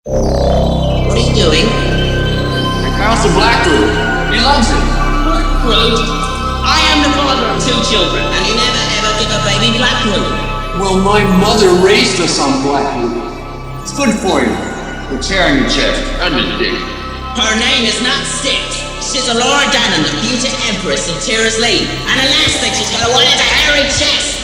What are you doing? How's the black group? He loves it. Black fruit? I am the father of 2 children, and you never ever give a baby black fruit. Well, my mother raised us on black group. It's good for you. It's hair on your chest and your dick. Her name is not Stitch. She's a Laura Dannon, the future empress of Tyrus Lee. And the last thing she's gonna want is a hairy chest.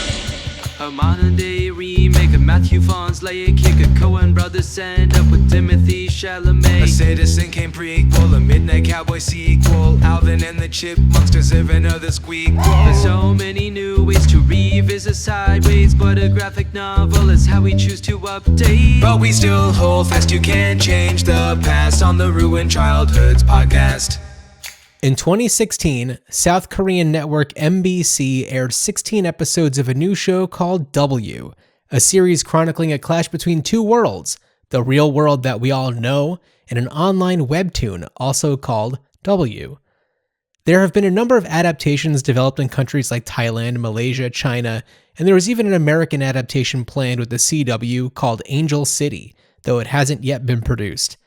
A modern day remake of Matthew Vaughn's Layer Kick. A Coen brothers end up with Timothy Chalamet. A Citizen Kane prequel, a Midnight Cowboy sequel. Alvin and the Chipmunks deserve another squeakquel. There's so many new ways to revisit sideways, but a graphic novel is how we choose to update. But we still hold fast, you can't change the past on the Ruined Childhoods podcast. In 2016, South Korean network MBC aired 16 episodes of a new show called W, a series chronicling a clash between 2 worlds, the real world that we all know, and an online webtoon also called W. There have been a number of adaptations developed in countries like Thailand, Malaysia, China, and there was even an American adaptation planned with the CW called Angel City, though it hasn't yet been produced.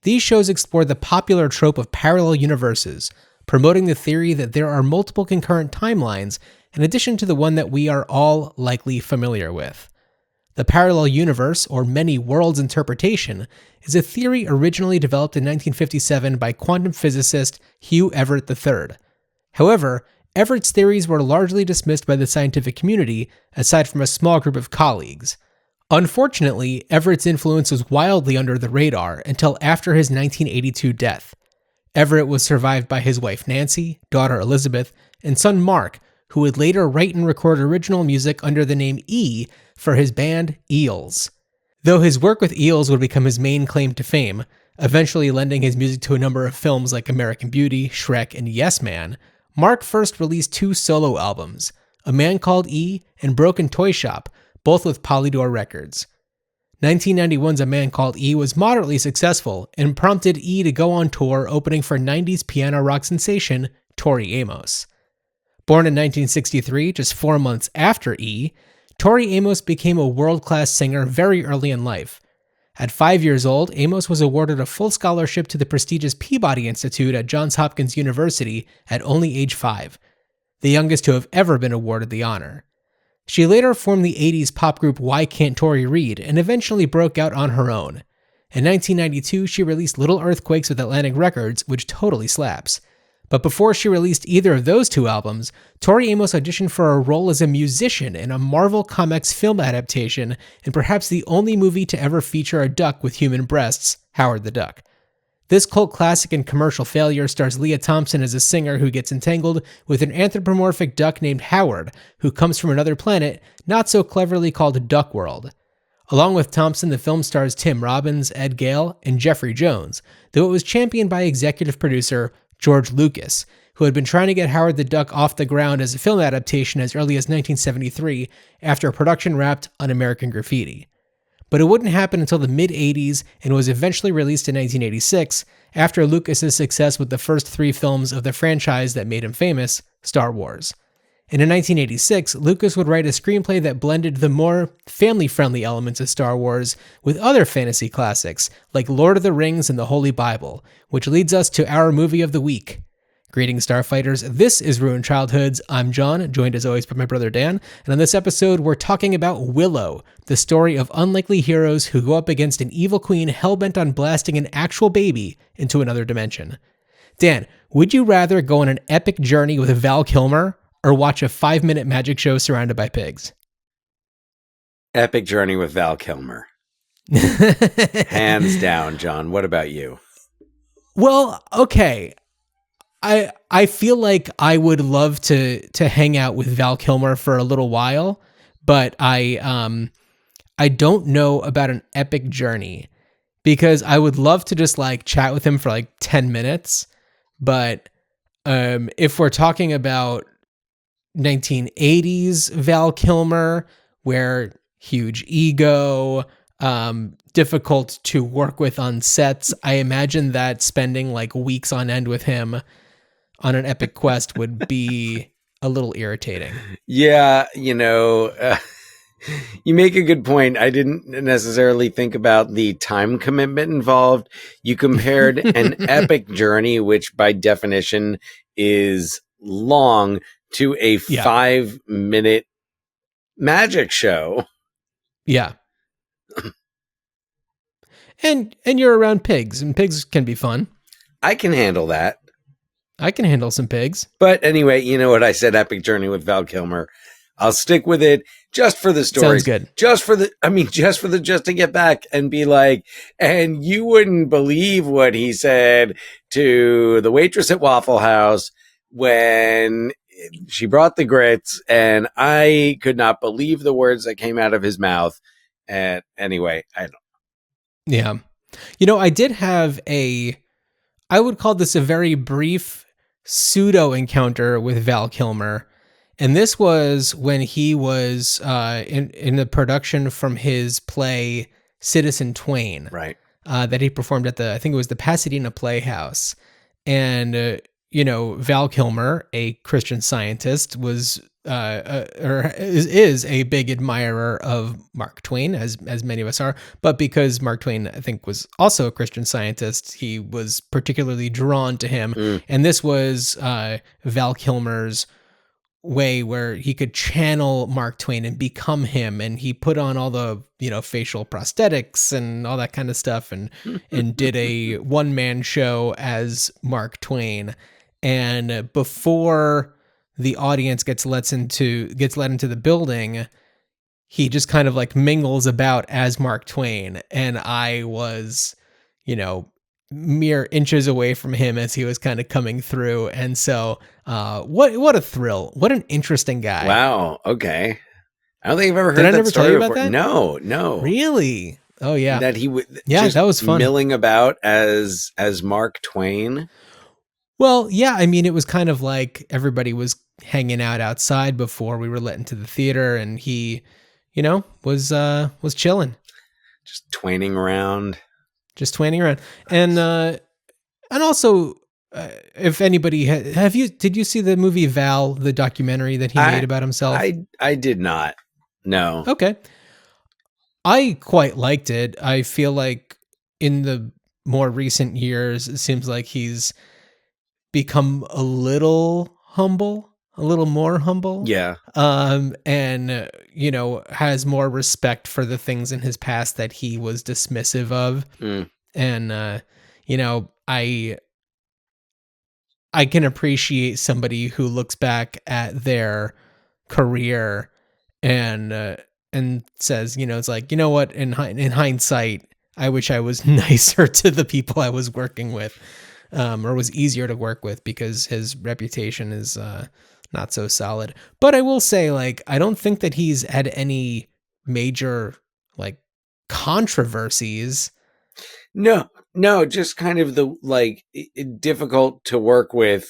These shows explore the popular trope of parallel universes, promoting the theory that there are multiple concurrent timelines in addition to the one that we are all likely familiar with. The parallel universe, or many worlds interpretation, is a theory originally developed in 1957 by quantum physicist Hugh Everett III. However, Everett's theories were largely dismissed by the scientific community, aside from a small group of colleagues. Unfortunately, Everett's influence was wildly under the radar until after his 1982 death. Everett was survived by his wife Nancy, daughter Elizabeth, and son Mark, who would later write and record original music under the name E for his band Eels. Though his work with Eels would become his main claim to fame, eventually lending his music to a number of films like American Beauty, Shrek, and Yes Man, Mark first released 2 solo albums, A Man Called E and Broken Toy Shop, both with Polydor Records. 1991's A Man Called E was moderately successful and prompted E to go on tour opening for 90s piano rock sensation Tori Amos. Born in 1963, just 4 months after E, Tori Amos became a world-class singer very early in life. At 5 years old, Amos was awarded a full scholarship to the prestigious Peabody Institute at Johns Hopkins University at only age 5, the youngest to have ever been awarded the honor. She later formed the 80s pop group Why Can't Tori Read and eventually broke out on her own. In 1992, she released Little Earthquakes with Atlantic Records, which totally slaps. But before she released either of those 2 albums, Tori Amos auditioned for a role as a musician in a Marvel Comics film adaptation and perhaps the only movie to ever feature a duck with human breasts, Howard the Duck. This cult classic and commercial failure stars Leah Thompson as a singer who gets entangled with an anthropomorphic duck named Howard, who comes from another planet, not so cleverly called Duck World. Along with Thompson, the film stars Tim Robbins, Ed Gale, and Jeffrey Jones, though it was championed by executive producer George Lucas, who had been trying to get Howard the Duck off the ground as a film adaptation as early as 1973 after production wrapped on American Graffiti. But it wouldn't happen until the mid-80s and was eventually released in 1986 after Lucas's success with the first 3 films of the franchise that made him famous, Star Wars. And in 1986, Lucas would write a screenplay that blended the more family-friendly elements of Star Wars with other fantasy classics like Lord of the Rings and the Holy Bible, which leads us to our movie of the week. Greetings, Starfighters. This is Ruined Childhoods. I'm John, joined as always by my brother Dan, and on this episode, we're talking about Willow, the story of unlikely heroes who go up against an evil queen hell-bent on blasting an actual baby into another dimension. Dan, would you rather go on an epic journey with Val Kilmer or watch a 5-minute magic show surrounded by pigs? Epic journey with Val Kilmer. Hands down, John. What about you? Well, okay. I feel like I would love to hang out with Val Kilmer for a little while, but I don't know about an epic journey because I would love to just like chat with him for like 10 minutes. But if we're talking about 1980s Val Kilmer, where huge ego, difficult to work with on sets, I imagine that spending like weeks on end with him on an epic quest would be a little irritating. Yeah, You make a good point. I didn't necessarily think about the time commitment involved. You compared an epic journey, which by definition is long, to a Yeah. 5-minute magic show. Yeah. And you're around pigs, and pigs can be fun. I can handle that. I can handle some pigs. But anyway, you know what I said, epic journey with Val Kilmer. I'll stick with it just for the story. Sounds good. Just to get back and be like, and you wouldn't believe what he said to the waitress at Waffle House when she brought the grits, and I could not believe the words that came out of his mouth. And anyway, I don't. Yeah. You know, I did have I would call this a very brief pseudo encounter with Val Kilmer. And this was when he was in the production from his play Citizen Twain. Right. That he performed at I think it was the Pasadena Playhouse. And, Val Kilmer, a Christian Scientist, was is a big admirer of Mark Twain, as many of us are. But because Mark Twain, I think, was also a Christian Scientist, he was particularly drawn to him. And this was Val Kilmer's way where he could channel Mark Twain and become him, and he put on all the facial prosthetics and all that kind of stuff, and did a one-man show as Mark Twain. And before the audience gets let into the building, he just kind of like mingles about as Mark Twain, and I was mere inches away from him as he was kind of coming through. And so what a thrill. What an interesting guy. Wow. Okay. I don't think I've ever heard Did I that never story tell you before. about that? No. Really? Oh yeah. That he would that was fun. milling about as Mark Twain. Well, yeah, I mean, it was kind of like everybody was hanging out outside before we were let into the theater, and he, was chilling. Just twaining around. And also, if anybody did you see the movie Val, the documentary that he made about himself? I did not. No. Okay. I quite liked it. I feel like in the more recent years, it seems like he's become a little more humble. Yeah. And has more respect for the things in his past that he was dismissive of. And I can appreciate somebody who looks back at their career and says, it's like, you know what, in hindsight, I wish I was nicer to the people I was working with. Or was easier to work with, because his reputation is not so solid. But I will say, I don't think that he's had any major controversies. No, just kind of the difficult to work with,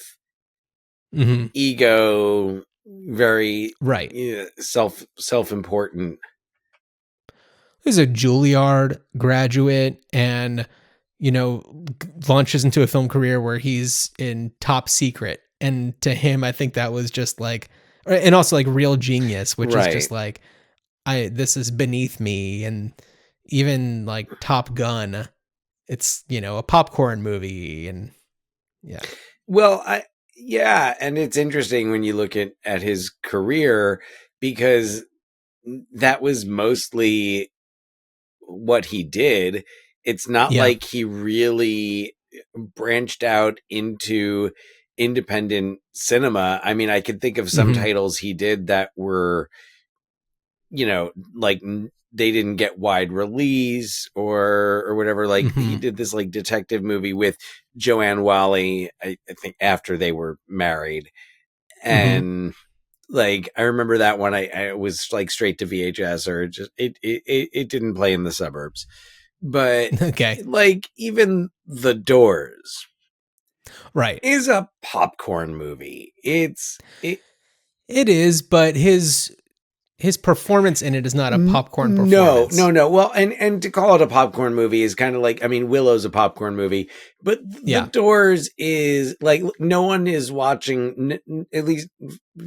ego, very right, self-important. He's a Juilliard graduate, and launches into a film career where he's in Top Secret. And to him, I think that was just and also Real Genius, which is just this is beneath me. And even Top Gun, it's, a popcorn movie. And yeah. Well, and it's interesting when you look at his career, because that was mostly what he did. It's not like he really branched out into independent cinema. I mean, I could think of some titles he did that were, they didn't get wide release or whatever. He did this detective movie with Joanne Whalley, I think, after they were married. And I remember that one. I was straight to VHS, or it didn't play in the suburbs. But okay, even The Doors, right, is a popcorn movie. It is, but his performance in it is not a popcorn performance. No. Well, and to call it a popcorn movie is kind of Willow's a popcorn movie, but The Doors is no one is watching, at least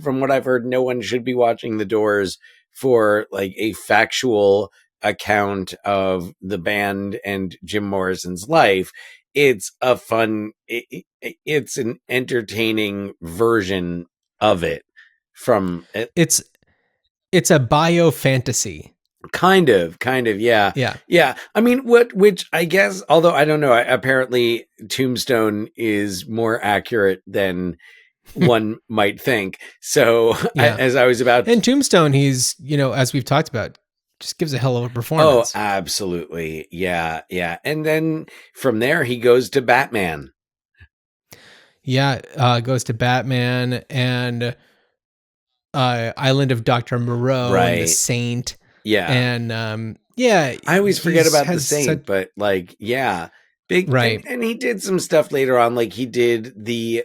from what I've heard, no one should be watching The Doors for like a factual account of the band and Jim Morrison's life. It's a fun, it's an entertaining version of it from it. It's a bio fantasy. Kind of, yeah. Yeah. Yeah. I mean, which I guess, although I don't know, apparently Tombstone is more accurate than one might think. So Yeah. as I was about And Tombstone, he's, as we've talked about, just gives a hell of a Oh, performance. absolutely. Yeah. Yeah. And then from there, he goes to Batman. Yeah. Goes to Batman and Island of Dr. Moreau and The Right. Saint. Yeah. And yeah. I always forget about The has Saint, but like, yeah. Big. Right. And he did some stuff later on. Like he did the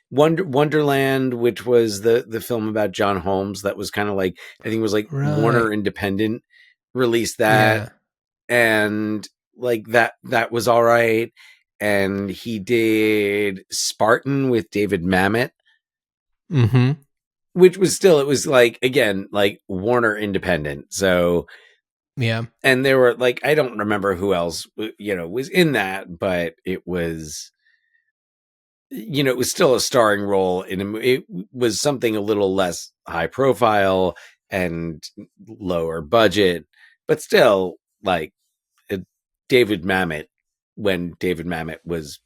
Wonderland, which was the film about John Holmes. That was kind of like, I think it was like Right. Warner Independent released that. Yeah. And like that was all right. And he did Spartan with David Mamet, Mm-hmm. which was still, it was like, again, like Warner Independent. So, Yeah. and there were like, I don't remember who else, was in that, but it was, it was still a starring role it was something a little less high profile and lower budget, but still like David Mamet, when David Mamet was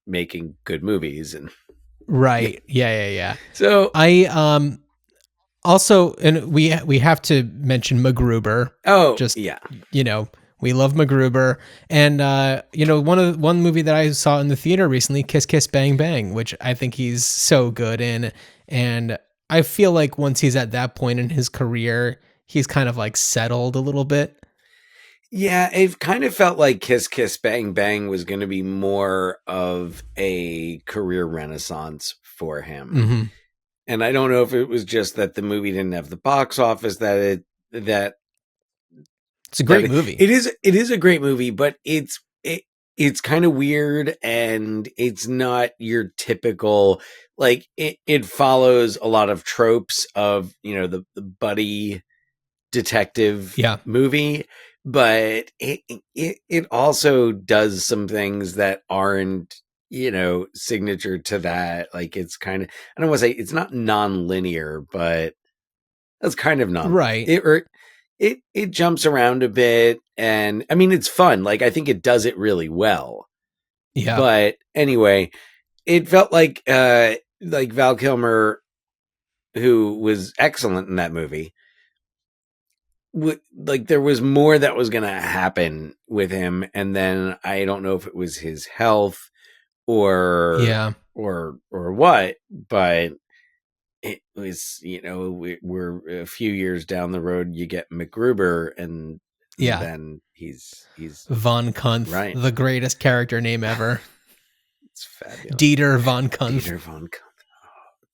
making good movies. And Right. Yeah. so I also, and we have to mention MacGruber. just yeah, we love MacGruber, and one movie that I saw in the theater recently, Kiss Kiss Bang Bang, which I think he's so good in, and I feel like once he's at that point in his career, he's kind of like settled a little bit. Yeah, it kind of felt like Kiss Kiss Bang Bang was going to be more of a career renaissance for him. Mm-hmm. And I don't know if it was just that the movie didn't have the box office that it's a great movie. It is a great movie, but it's kind of weird, and it's not your typical, like it follows a lot of tropes of, the buddy detective movie, but it also does some things that aren't, signature to that. Like it's kind of, I don't want to say it's not non-linear, but that's kind of non right. It jumps around a bit, and I mean it's fun. Like I think it does it really well. Yeah. But anyway, it felt like Val Kilmer, who was excellent in that movie, like there was more that was going to happen with him, and then I don't know if it was his health or what, but it was, we're a few years down the road, you get MacGruber, and then he's Von Kunth, right, the greatest character name ever. It's fabulous. Dieter Von Kunth.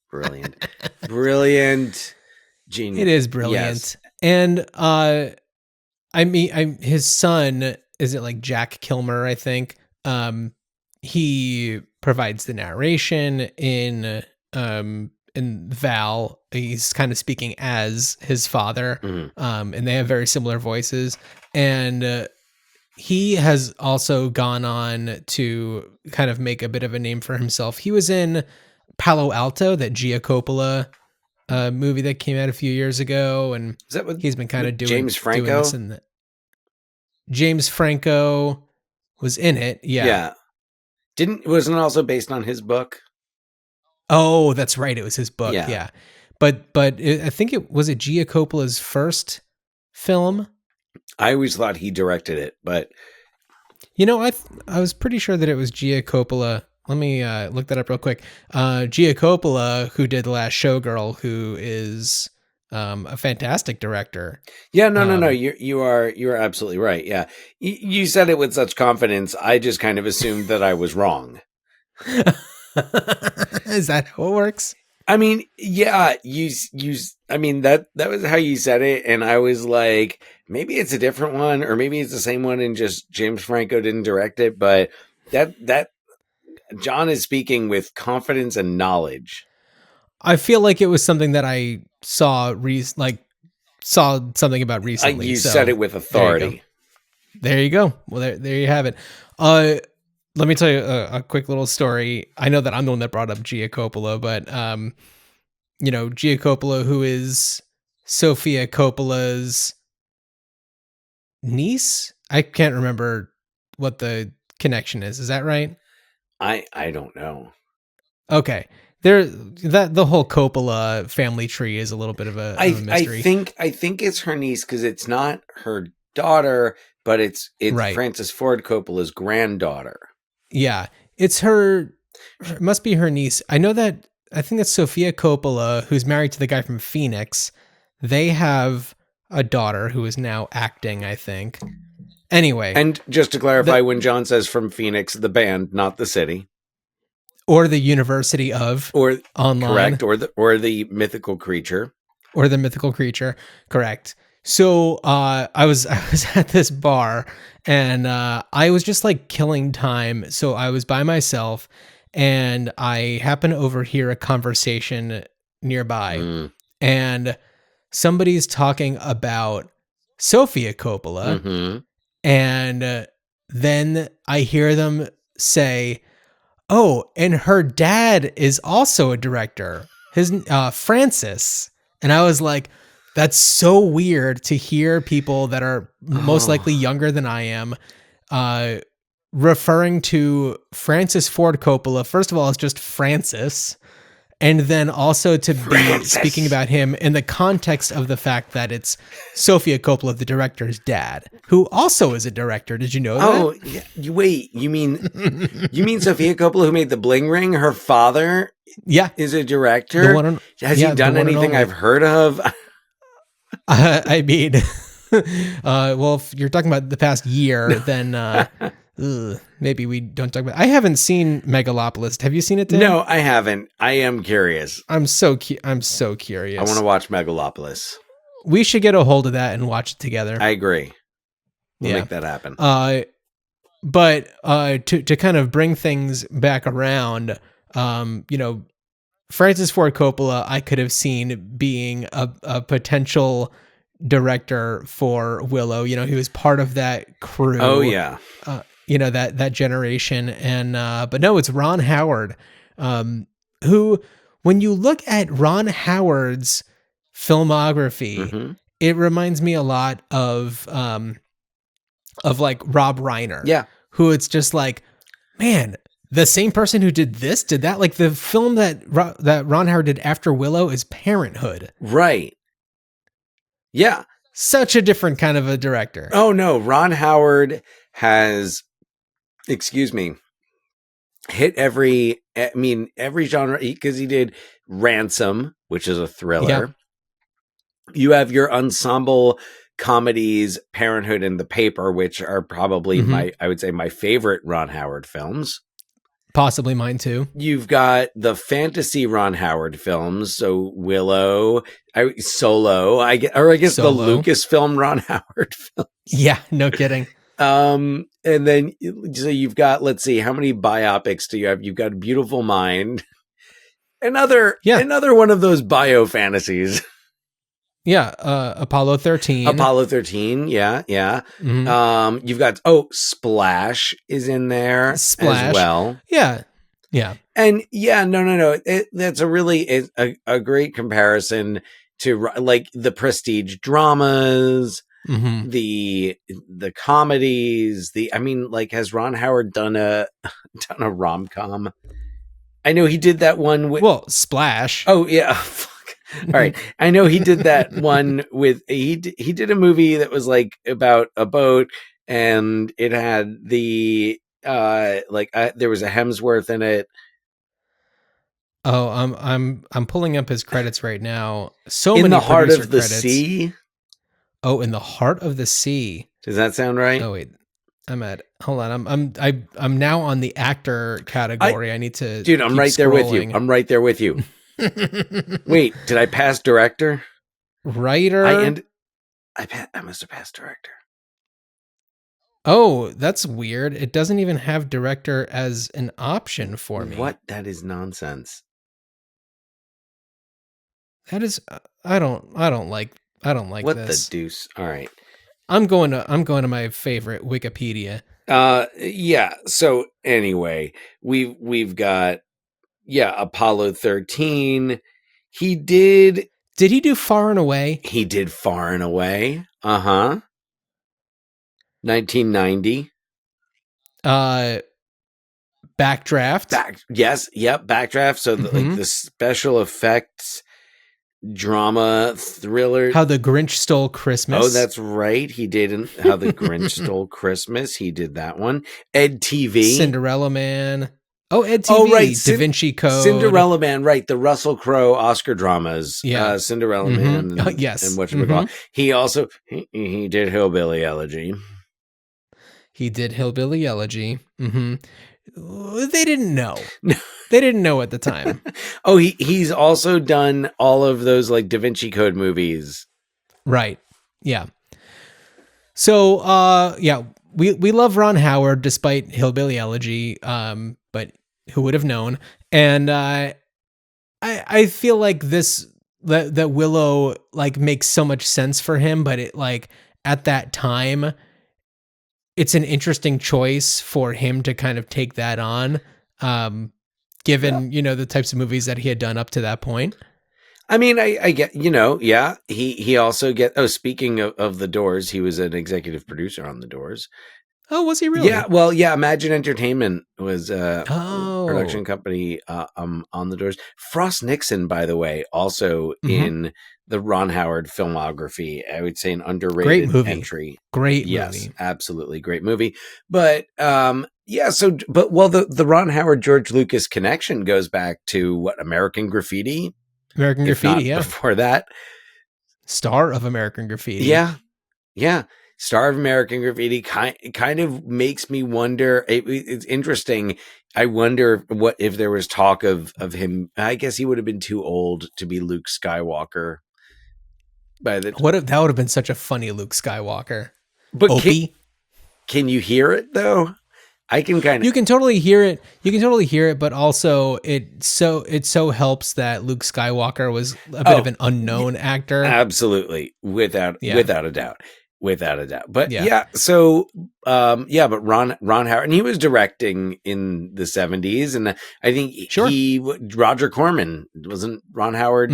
Brilliant. Brilliant. Genius. It is brilliant. Yes. And I mean, his son, is it like Jack Kilmer, I think? He provides the narration in Val. He's kind of speaking as his father. Mm-hmm. And they have very similar voices. And he has also gone on to kind of make a bit of a name for himself. He was in Palo Alto, that Gia Coppola movie that came out a few years ago, and is that what he's been kind of doing James Franco? Doing this in James Franco was in it. Yeah. Wasn't it also based on his book? Oh, that's right. It was his book. Yeah. But I think it was Gia Coppola's first film. I always thought he directed it, but I was pretty sure that it was Gia Coppola. Let me look that up real quick. Gia Coppola, who did The Last Showgirl, who is a fantastic director. Yeah, no. You are absolutely right. Yeah, you said it with such confidence. I just kind of assumed that I was wrong. Is that how it works? I mean, yeah, I mean, that was how you said it. And I was like, maybe it's a different one, or maybe it's the same one and just James Franco didn't direct it. But that John is speaking with confidence and knowledge. I feel like it was something that I saw saw something about recently. You so said it with authority. There you go. Well, there you have it. Let me tell you a quick little story. I know that I'm the one that brought up Gia Coppola, but Gia Coppola, who is Sofia Coppola's niece. I can't remember what the connection is. Is that right? I don't know. Okay. The whole Coppola family tree is a little bit of a mystery. I think it's her niece because it's not her daughter, but it's right. Francis Ford Coppola's granddaughter. Yeah, it's her. It must be her niece. I think that's Sofia Coppola, who's married to the guy from Phoenix. They have a daughter who is now acting, I think. Anyway. And just to clarify, when John says from Phoenix, the band, not the city. Or the University of. Or online. Correct. Or the mythical creature. Or the mythical creature. Correct. So I was at this bar and I was just like killing time. So I was by myself and I happened to overhear a conversation nearby and somebody's talking about Sofia Coppola. Mm-hmm. And then I hear them say, oh, and her dad is also a director, his Francis. And I was like, that's so weird to hear people that are most likely younger than I am referring to Francis Ford Coppola, first of all, as just Francis, and then also to be speaking about him in the context of the fact that it's Sofia Coppola, the director's dad, who also is a director. Did you know that? Oh, yeah. Wait, you mean Sofia Coppola, who made The Bling Ring? Her father is a director? Has he done anything I've heard of? I mean, well, if you're talking about the past year, then maybe we don't talk about. I haven't seen Megalopolis. Have you seen it, Dan? No, I haven't. I am curious. I'm so curious. I want to watch Megalopolis. We should get a hold of that and watch it together. I agree. We'll make that happen. But to kind of bring things back around, Francis Ford Coppola, I could have seen being a potential director for Willow. He was part of that crew. Oh yeah. That generation. And but no, it's Ron Howard, who, when you look at Ron Howard's filmography, it reminds me a lot of like Rob Reiner. Yeah. Who it's just like, man, the same person who did that. Like the film that Ron Howard did after Willow is Parenthood. Right. Yeah. Such a different kind of a director. Oh no, Ron Howard has, hit every genre, because he did Ransom, which is a thriller. Yeah. You have your ensemble comedies, Parenthood and The Paper, which are probably my favorite Ron Howard films. Possibly mine too. You've got the fantasy Ron Howard films, so Willow, Solo, I guess the Lucasfilm Ron Howard films. Yeah, no kidding. And then so you've got, let's see, how many biopics do you have? You've got Beautiful Mind, another one of those bio fantasies. Yeah, Apollo 13. Yeah. Mm-hmm. You've got Splash is in there as well. Yeah. And no. That's a great comparison to like the prestige dramas, the comedies. Has Ron Howard done a rom-com? I know he did that one with Splash. Oh yeah. All right. I know he did that one with, he did a movie that was like about a boat, and it had there was a Hemsworth in it. Oh, I'm pulling up his credits right now. So in many the heart of the credits. sea. Oh, in the heart of the sea. Does that sound right? Oh wait, hold on. I'm now on the actor category. I need to. Dude, I'm right there with you. Wait, did I pass director? Writer? I must have passed director. Oh, that's weird. It doesn't even have director as an option for me. What? That is nonsense. That is, I don't like I don't like What this. the deuce? All right. I'm going to my favorite Wikipedia. Yeah. So anyway, we've got Apollo 13. He did Did he do Far and Away? He did Far and Away. 1990. Backdraft. Backdraft. So like the special effects drama thriller. How the Grinch Stole Christmas. Oh, that's right. He did How the Grinch Stole Christmas. He did that one. Ed TV. Cinderella Man. Oh, Ed TV. Oh, right. Da Vinci Code. Cinderella Man, right. The Russell Crowe Oscar dramas. Yeah. Cinderella Man. And, yes. And whatchamacallit. He also, he did Hillbilly Elegy. He did Hillbilly Elegy. They didn't know. They didn't know at the time. Oh, he's also done all of those like Da Vinci Code movies. Right. Yeah. So, we love Ron Howard despite Hillbilly Elegy, but who would have known? And I feel like that Willow like makes so much sense for him, but it like at that time, it's an interesting choice for him to kind of take that on, given the types of movies that he had done up to that point. I mean, I get, he also speaking of The Doors, he was an executive producer on The Doors. Oh, was he really? Yeah, well, Imagine Entertainment was a production company on The Doors. Frost Nixon, by the way, also in the Ron Howard filmography. I would say an underrated entry. Great movie. Yes, absolutely. Great movie. But, the Ron Howard George Lucas connection goes back to American Graffiti? American Graffiti, yeah. Before that. Star of American Graffiti. Yeah. Yeah. Star of American Graffiti kind of makes me wonder. It's interesting. I wonder if there was talk of him. I guess he would have been too old to be Luke Skywalker. That would have been such a funny Luke Skywalker. But can you hear it though? I can kind of. You can totally hear it. But also it so helps that Luke Skywalker was a bit of an unknown actor. Absolutely, without a doubt. But but Ron Howard, and he was directing in the 70s, and I think Roger Corman wasn't Ron Howard.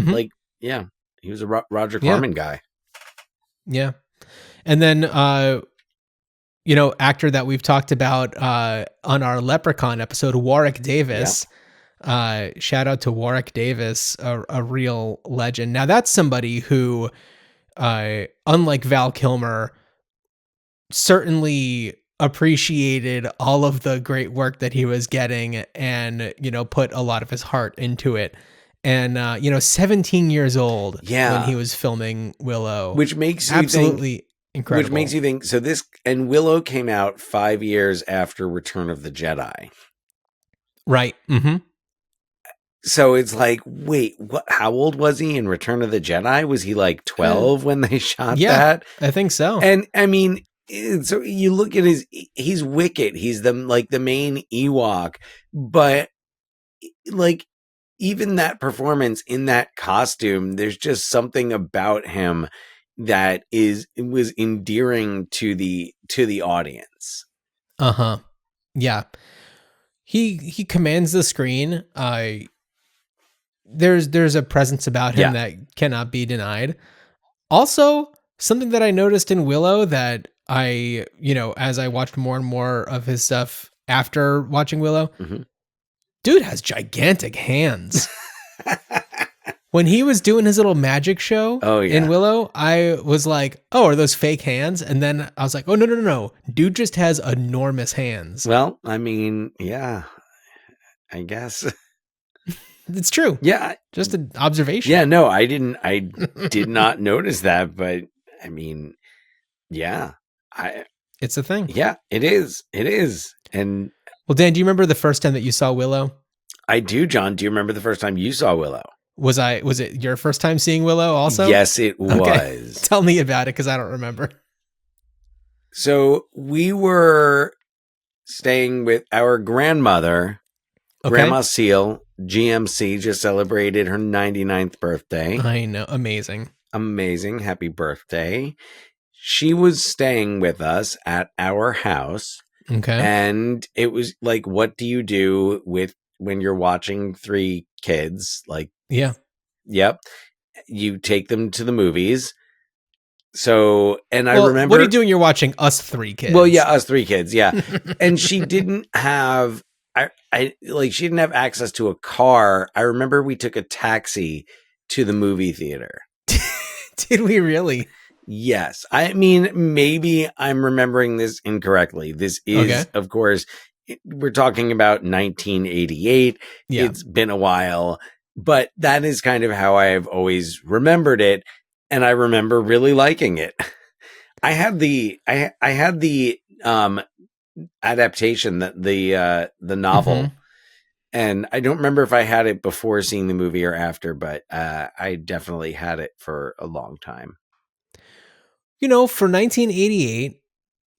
He was a Roger Corman guy. Yeah. And then, actor that we've talked about on our Leprechaun episode, Warwick Davis. Yeah. Shout out to Warwick Davis, a real legend. Now that's somebody who, unlike Val Kilmer, certainly appreciated all of the great work that he was getting and, put a lot of his heart into it. And, 17 years old when he was filming Willow. Which makes you absolutely incredible. Which makes you think, Willow came out 5 years after Return of the Jedi. Right. Mm-hmm. So it's like, wait, how old was he in Return of the Jedi? Was he like 12 when they shot that? I think so. And I mean, so you look at he's Wicket. He's the main Ewok, but like even that performance in that costume, there's just something about him that was endearing to the audience. Uh-huh. Yeah. He commands the screen. There's a presence about him that cannot be denied. Also, something that I noticed in Willow that as I watched more and more of his stuff after watching Willow, dude has gigantic hands. When he was doing his little magic show in Willow, I was like, oh, are those fake hands? And then I was like, oh, no. Dude just has enormous hands. Well, I mean, yeah, I guess. It's true. Yeah. Just an observation. Yeah, no, I did not notice that, but I mean, yeah. It's a thing. Yeah, it is. And well, Dan, do you remember the first time that you saw Willow? I do, John. Do you remember the first time you saw Willow? Was it your first time seeing Willow also? Yes, it was. Okay. Tell me about it, because I don't remember. So we were staying with our grandmother, Grandma Seal. GMC just celebrated her 99th birthday. I know. Amazing. amazing. Happy birthday. She was staying with us at our house. Okay. And it was like, what do you do when you're watching 3 kids? Like, Yeah. yep. You take them to the movies. So, and I Well, remember. what are you doing? You're watching Us 3 Kids. Well, yeah, us 3 kids. Yeah. And she didn't have, she didn't have access to a car. I remember we took a taxi to the movie theater. Did we really? Yes. I mean, maybe I'm remembering this incorrectly. This is, Okay. of course, we're talking about 1988. Yeah. It's been a while, but that is kind of how I've always remembered it. And I remember really liking it. I had the adaptation, the novel. Mhm. And I don't remember if I had it before seeing the movie or after, but I definitely had it for a long time. You know, for 1988,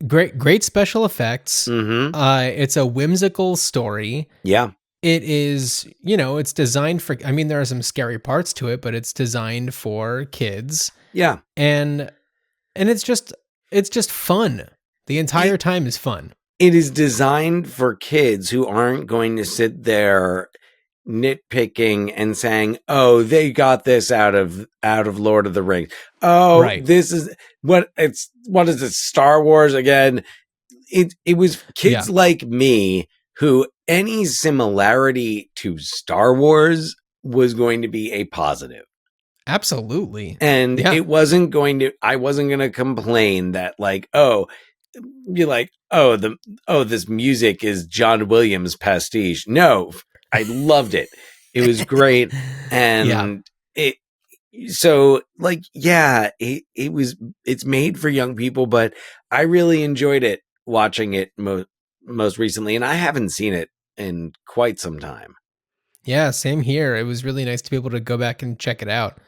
great special effects. Mm-hmm. It's a whimsical story. Yeah. It is, it's designed for, I mean, there are some scary parts to it, but it's designed for kids. Yeah. And it's just fun. The entire time is fun. It is designed for kids who aren't going to sit there nitpicking and saying, "Oh, they got this out of Lord of the Rings. Oh, Right. This is what is it? Star Wars again." It was kids like me who any similarity to Star Wars was going to be a positive. Absolutely. And Yeah. I wasn't going to complain that this music is John Williams pastiche. No, I loved it. It was great. And it's made for young people, but I really enjoyed it watching it most recently. And I haven't seen it in quite some time. Yeah, same here. It was really nice to be able to go back and check it out.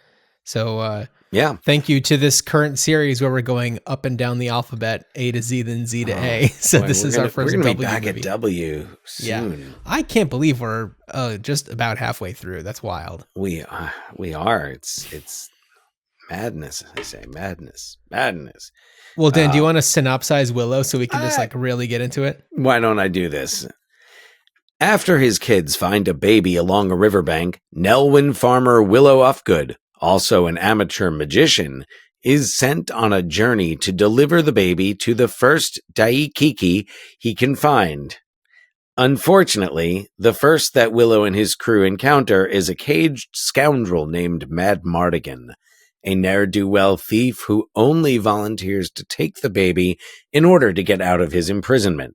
So, yeah. Thank you to this current series where we're going up and down the alphabet, A to Z, then Z to A. So this is our first we're gonna W be back movie. at W soon. Yeah. I can't believe we're just about halfway through. That's wild. We are. It's madness. I say madness. Well, Dan, do you want to synopsize Willow so we can just really get into it? Why don't I do this? After his kids find a baby along a riverbank, Nelwyn farmer Willow Ufgood, also an amateur magician, is sent on a journey to deliver the baby to the first Daikiki he can find. Unfortunately, the first that Willow and his crew encounter is a caged scoundrel named Mad Mardigan, a ne'er-do-well thief who only volunteers to take the baby in order to get out of his imprisonment.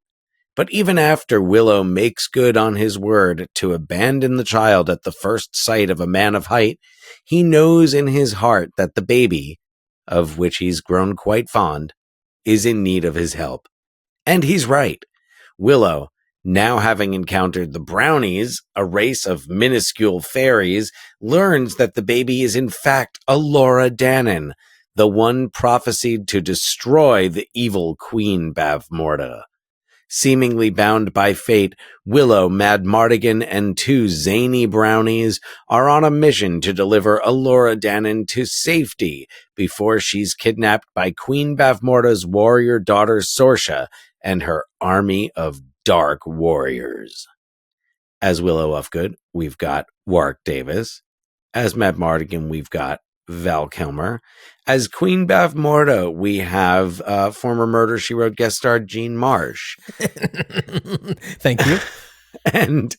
But even after Willow makes good on his word to abandon the child at the first sight of a man of height, he knows in his heart that the baby, of which he's grown quite fond, is in need of his help. And he's right. Willow, now having encountered the brownies, a race of minuscule fairies, learns that the baby is in fact Elora Danan, the one prophesied to destroy the evil Queen Bavmorda. Seemingly bound by fate, Willow, Mad Mardigan, and 2 zany brownies are on a mission to deliver Elora Danan to safety before she's kidnapped by Queen Bavmorda's warrior daughter Sorsha and her army of dark warriors. As Willow Ufgood, we've got Warwick Davis. As Mad Mardigan, we've got Val Kilmer. As Queen Bavmorda, we have former Murder, She Wrote guest star Jean Marsh. Thank you. And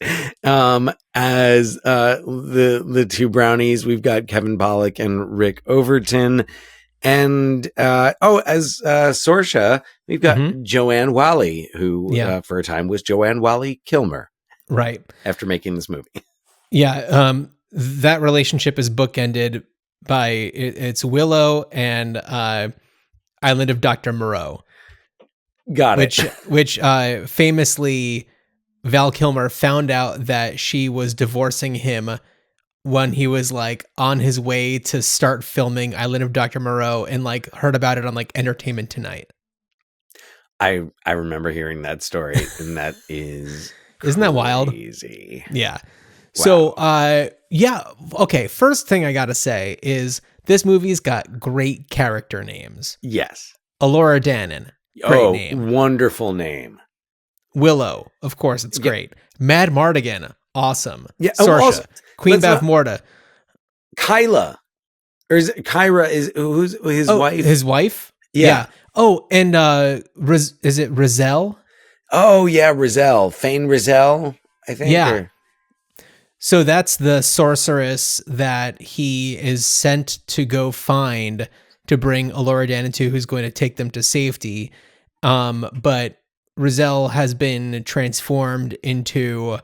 as the 2 brownies, we've got Kevin Pollak and Rick Overton. And as Sorsha, we've got Joanne Whalley, who for a time was Joanne Whalley Kilmer. Right. After making this movie. Yeah. That relationship is bookended by it's Willow and Island of Dr. Moreau. Got it. Which famously Val Kilmer found out that she was divorcing him when he was on his way to start filming Island of Dr. Moreau and heard about it on Entertainment Tonight. I remember hearing that story, and that is Isn't that wild? Crazy. Yeah. Wow. So, okay. First thing I got to say is This movie's got great character names. Yes. Elora Danan, great Oh, name. wonderful name. Willow, of course, it's great. Mad Mardigan, awesome. Yeah. Saoirse, Also, Queen let's not- Bavmorda. Kyla. Or is it Kyra? Who's his wife? His wife? Yeah. Oh, and is it Rizal? Oh, yeah, Rizal. Fane Rizal, I think. Yeah. Or- So that's the sorceress that he is sent to go find to bring Elora Danan to, who's going to take them to safety. But Rizal has been transformed into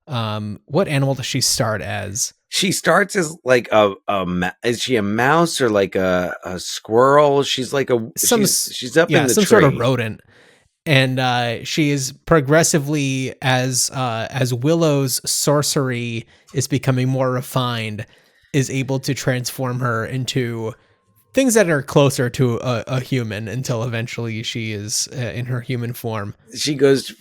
what animal does she start as? She starts as like is she a mouse or like a squirrel? She's like she's up in the some tree. sort of rodent. And she is progressively, as Willow's sorcery is becoming more refined, is able to transform her into things that are closer to a human until eventually she is in her human form. She goes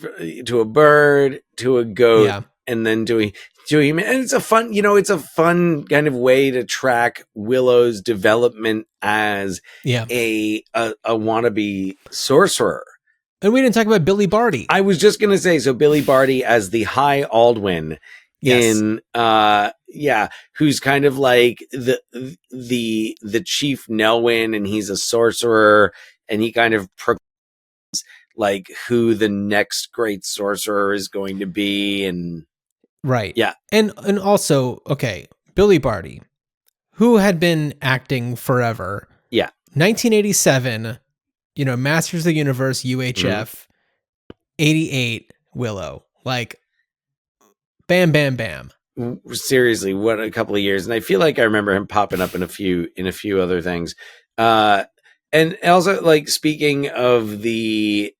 to a bird, to a goat, and then to a human. And it's a fun kind of way to track Willow's development as a wannabe sorcerer. And we didn't talk about Billy Barty. I was just going to say, so Billy Barty as the High Aldwin in, who's kind of like the chief Nelwyn, and he's a sorcerer, and he kind of proclaims like who the next great sorcerer is going to be. And right. Yeah. And also, okay, Billy Barty, who had been acting forever. Yeah. 1987, Masters of the Universe, UHF, 88, Willow. Like, bam, bam, bam. Seriously, what a couple of years. And I feel like I remember him popping up in a few other things. And also, like, speaking of the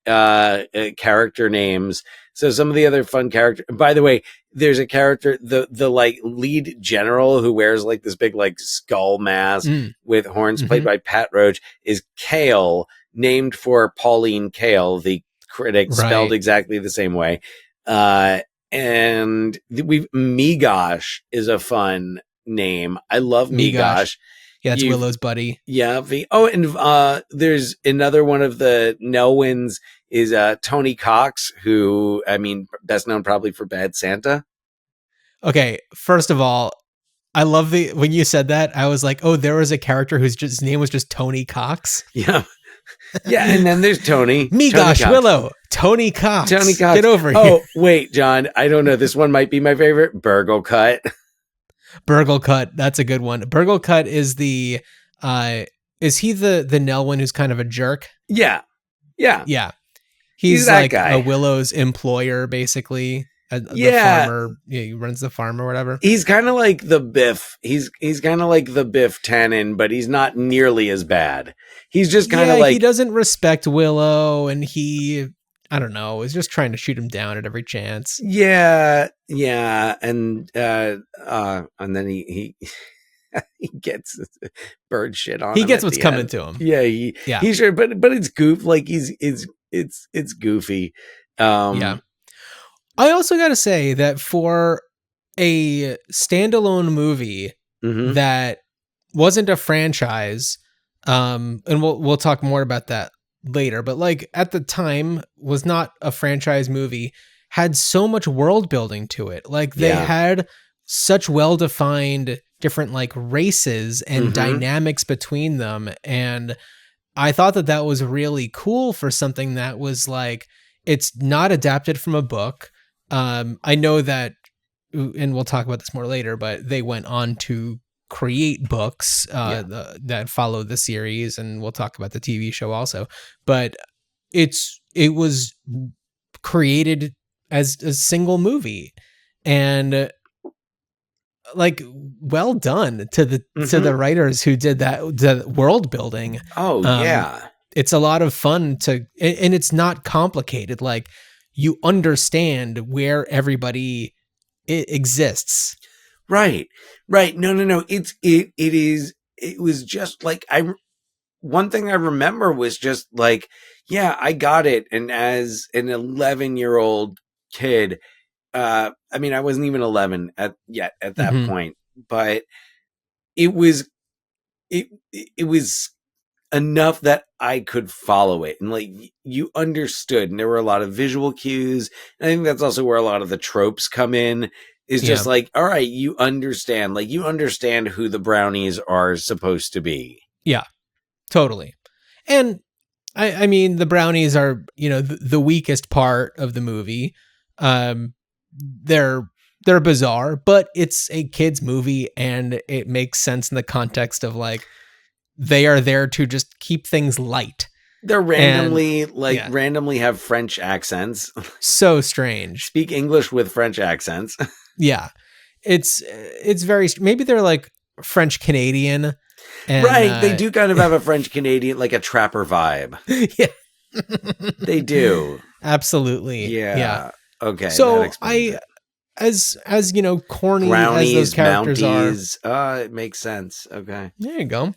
character names, so some of the other fun character. By the way, there's a character, the like lead general who wears like this big like skull mask with horns, played by Pat Roach, is Kale, named for Pauline Kael, the critic, spelled exactly the same way. And Migosh is a fun name. I love Migosh. Yeah, it's Willow's buddy. Yeah. And there's another one of the Nelwyns is Tony Cox, who, I mean, best known probably for Bad Santa. Okay, first of all, I love when you said that, I was like, oh, there was a character his name was just Tony Cox. Yeah. Yeah, and then there's Tony. Migosh, Willow, Tony Cox. Tony Cox. Get over here. Oh, wait, John. I don't know. This one might be my favorite. Burgle Cut. Burgle Cut. That's a good one. Burgle Cut is is he the Nelwyn who's kind of a jerk? Yeah. Yeah. Yeah. He's that like guy. a Willow's employer, basically. The farmer, he runs the farm or whatever. He's kind of like the Biff. He's kind of like the Biff Tannen, but he's not nearly as bad. He's just kind of like, he doesn't respect Willow, and I don't know, is just trying to shoot him down at every chance. Yeah, and then he he gets bird shit on. He him gets at what's the coming end. to him. Yeah, he's sure, but it's goof. Like it's goofy. Yeah. I also got to say that for a standalone movie that wasn't a franchise, and we'll talk more about that later, but like at the time was not a franchise movie, had so much world building to it. Like they had such well-defined different like races and dynamics between them. And I thought that was really cool for something that was like, it's not adapted from a book. I know that, and we'll talk about this more later, but they went on to create books that follow the series, and we'll talk about the TV show also. But it was created as a single movie, and like well done to the writers who did that, the world building. Oh yeah, it's a lot of fun and it's not complicated. Like, you understand where everybody exists. Right. No. It was just like, one thing I remember was just like, yeah, I got it. And as an 11-year-old kid, I mean, I wasn't even 11 at that point, but it was it was enough that I could follow it, and like you understood, and there were a lot of visual cues. And I think that's also where a lot of the tropes come in. Is just like, all right, you understand who the brownies are supposed to be. Yeah, totally. And I mean, the brownies are, the weakest part of the movie. They're bizarre, but it's a kid's movie, and it makes sense in the context of like they are there to just keep things light. They're randomly randomly have French accents. So strange. Speak English with French accents. Yeah, it's very, maybe they're like French Canadian. And, right, they do kind of have a French Canadian, like a trapper vibe. Yeah, they do. Absolutely. Yeah. Okay. So as corny brownies, as those characters Mounties, it makes sense. Okay. There you go.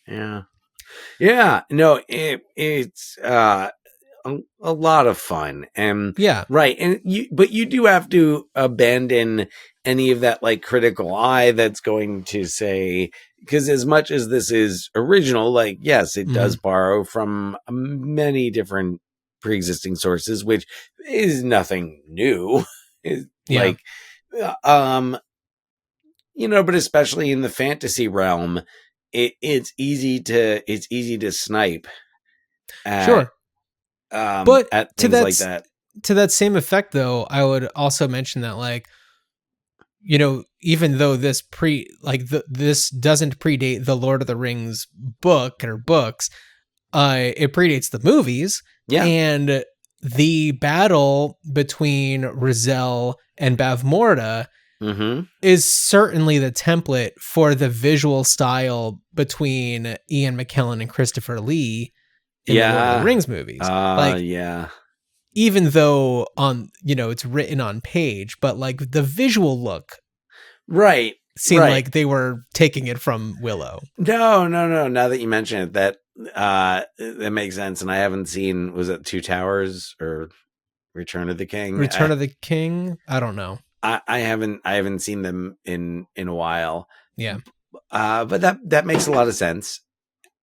Yeah. No, it's a lot of fun, and right, and you do have to abandon any of that like critical eye that's going to say, because as much as this is original, like yes, it does borrow from many different pre-existing sources, which is nothing new. Like, but especially in the fantasy realm, it's easy to snipe. But at to things like that. To that same effect, though, I would also mention that, like, even though this this doesn't predate the Lord of the Rings book or books, it predates the movies. Yeah. And the battle between Rizal and Bavmorda is certainly the template for the visual style between Ian McKellen and Christopher Lee in the Lord of the Rings movies. Even though it's written on page, but like the visual look seemed like they were taking it from Willow. No. Now that you mention it, that makes sense. And I haven't seen, was it Two Towers or Return of the King? Return of the King? I don't know. I haven't seen them in a while. Yeah. But that makes a lot of sense.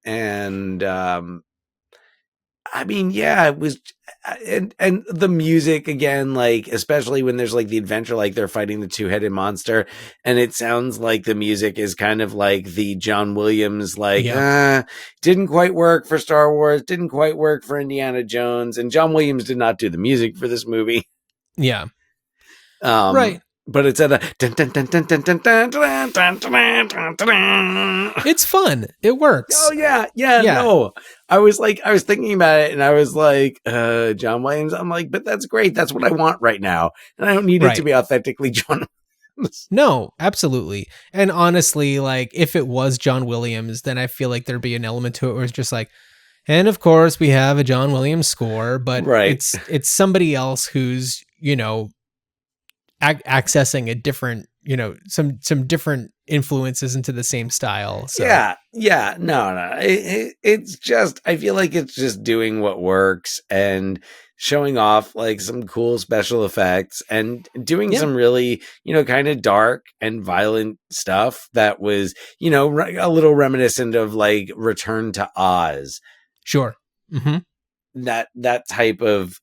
And I mean, yeah, it was, and the music again, like, especially when there's like the adventure, like they're fighting the two-headed monster, and it sounds like the music is kind of like the John Williams, like, didn't quite work for Star Wars, didn't quite work for Indiana Jones, and John Williams did not do the music for this movie. Yeah. Right. But it's at a it's fun. It works. Oh yeah. No, I was thinking about it, and I was like, John Williams. I'm like, but that's great. That's what I want right now, and I don't need it to be authentically John Williams. No, absolutely. And honestly, like if it was John Williams, then I feel like there'd be an element to it where it's just like, and of course we have a John Williams score, but it's somebody else who's accessing a different, some different influences into the same style. So. Yeah. No. It's just, I feel like it's just doing what works and showing off like some cool special effects and doing some really, kind of dark and violent stuff that was, a little reminiscent of like Return to Oz. Sure. Mm-hmm. That type of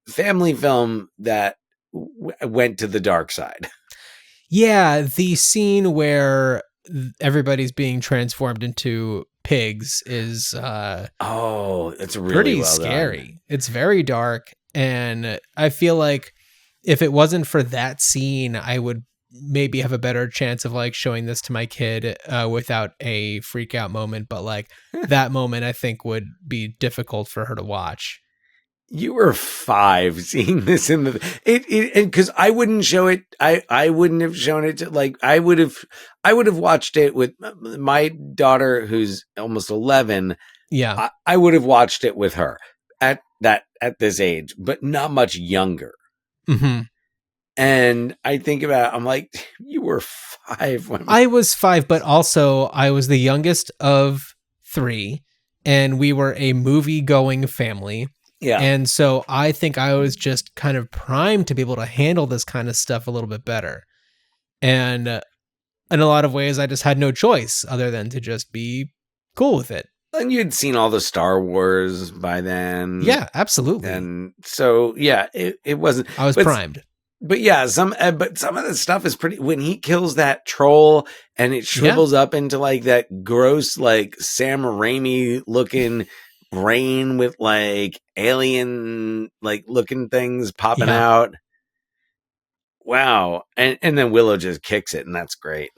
family film that went to the dark side. Yeah, the scene where everybody's being transformed into pigs is it's really pretty well scary. done. It's very dark, and I feel like if it wasn't for that scene, I would maybe have a better chance of like showing this to my kid without a freak out moment, but like that moment I think would be difficult for her to watch. You were 5 seeing this in the and because I wouldn't show it. I wouldn't have shown it to like I would have watched it with my daughter who's almost 11. Yeah, I would have watched it with her at this age, but not much younger. Mm-hmm. And I think about it, I'm like, you were 5. I was 5, but also I was the youngest of 3, and we were a movie-going family. Yeah. And so I think I was just kind of primed to be able to handle this kind of stuff a little bit better. And in a lot of ways, I just had no choice other than to just be cool with it. And you'd seen all the Star Wars by then. Yeah, absolutely. And so, yeah, it wasn't. I was primed. But yeah, some of the stuff is pretty. When he kills that troll and it shrivels up into like that gross, like Sam Raimi looking brain with like alien like looking things popping out. Wow. And then Willow just kicks it, and that's great.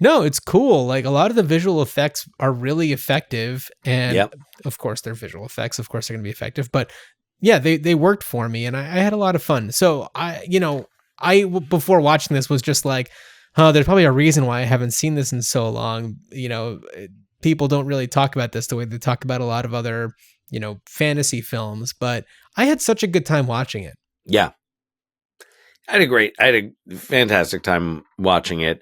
No, it's cool. Like a lot of the visual effects are really effective, and of course they're visual effects. Of course they're going to be effective, but yeah, they worked for me, and I had a lot of fun. So I before watching this was just like, oh, there's probably a reason why I haven't seen this in so long. People don't really talk about this the way they talk about a lot of other, fantasy films, but I had such a good time watching it. Yeah. I had a fantastic time watching it.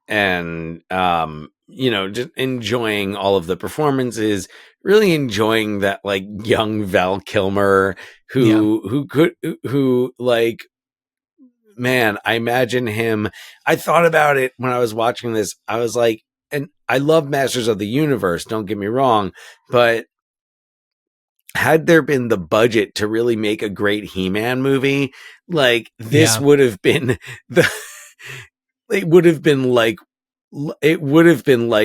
And, just enjoying all of the performances, really enjoying that like young Val Kilmer who like, man, I imagine him. I thought about it when I was watching this. I was like, and I love Masters of the Universe, don't get me wrong, but had there been the budget to really make a great He-Man movie, like this would have been it would have been like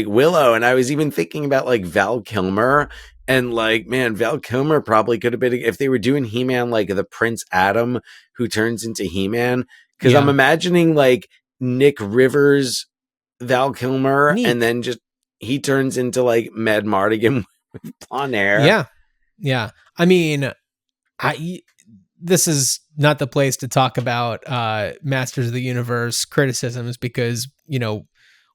Willow. And I was even thinking about like Val Kilmer, and like, man, Val Kilmer probably could have been, if they were doing He-Man, like the Prince Adam who turns into He-Man. Cause I'm imagining like Nick Rivers, Val Kilmer, and then just he turns into like Mad Mardigan with blonde hair. Yeah. Yeah. I mean, this is not the place to talk about Masters of the Universe criticisms because,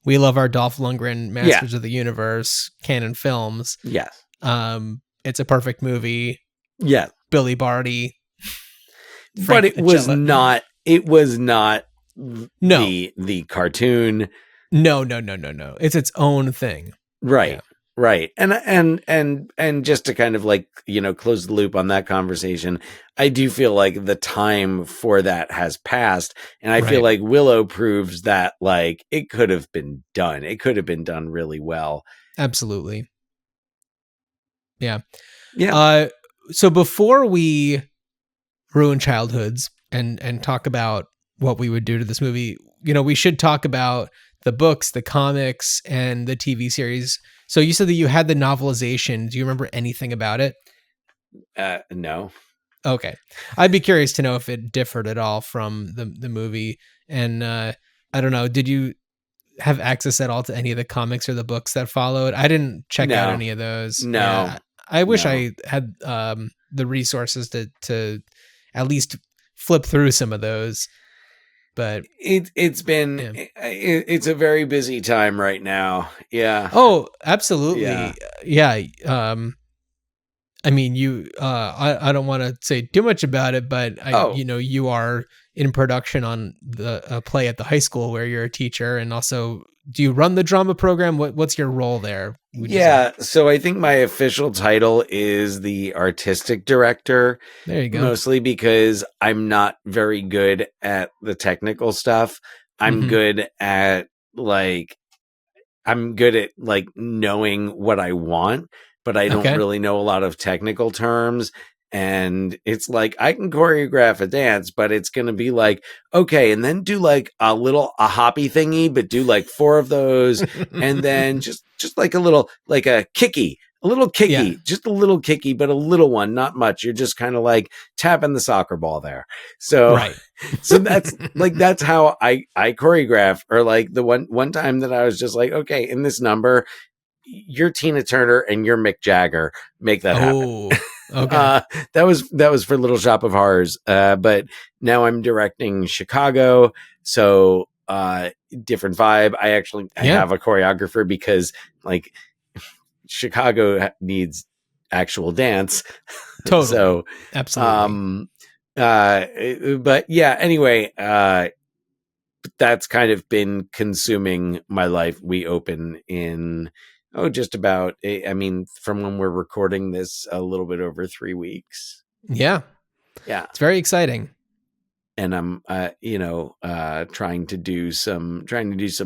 we love our Dolph Lundgren Masters of the Universe canon films. Yes. It's a perfect movie. Yeah. Billy Barty. But it was not the cartoon. No. It's its own thing. Right. Yeah. Right. And just to kind of like, close the loop on that conversation, I do feel like the time for that has passed. And I feel like Willow proves that like it could have been done. It could have been done really well. Absolutely. Yeah. Yeah. So before we ruin childhoods and talk about what we would do to this movie, we should talk about the books, the comics, and the TV series. So you said that you had the novelization. Do you remember anything about it? No. Okay. I'd be curious to know if it differed at all from the movie. And I don't know, did you have access at all to any of the comics or the books that followed? I didn't check out any of those. No. Yeah, I wish I had the resources to at least flip through some of those. But it's a very busy time right now. Yeah. Oh, absolutely. Yeah. I mean, I don't want to say too much about it, but you are in production on a play at the high school where you're a teacher, and also do you run the drama program? What's your role there? So I think my official title is the artistic director. There you go. Mostly because I'm not very good at the technical stuff. I'm good at knowing what I want, but I don't really know a lot of technical terms. And it's like, I can choreograph a dance, but it's going to be like, okay, and then do like a hoppy thingy, but do like 4 of those. And then just like a little kicky, just a little kicky, but a little one, not much. You're just kind of like tapping the soccer ball there. So, so that's how I choreograph. Or like the one time that I was just like, okay, in this number, you're Tina Turner and you're Mick Jagger. Make that happen. Okay. That was for Little Shop of Horrors. But now I'm directing Chicago. So, different vibe. I have a choreographer because like Chicago needs actual dance. Totally. So, absolutely. But yeah, anyway, that's kind of been consuming my life. We open in, just about, from when we're recording this, a little bit over 3 weeks. Yeah. Yeah. It's very exciting. And I'm, trying to do some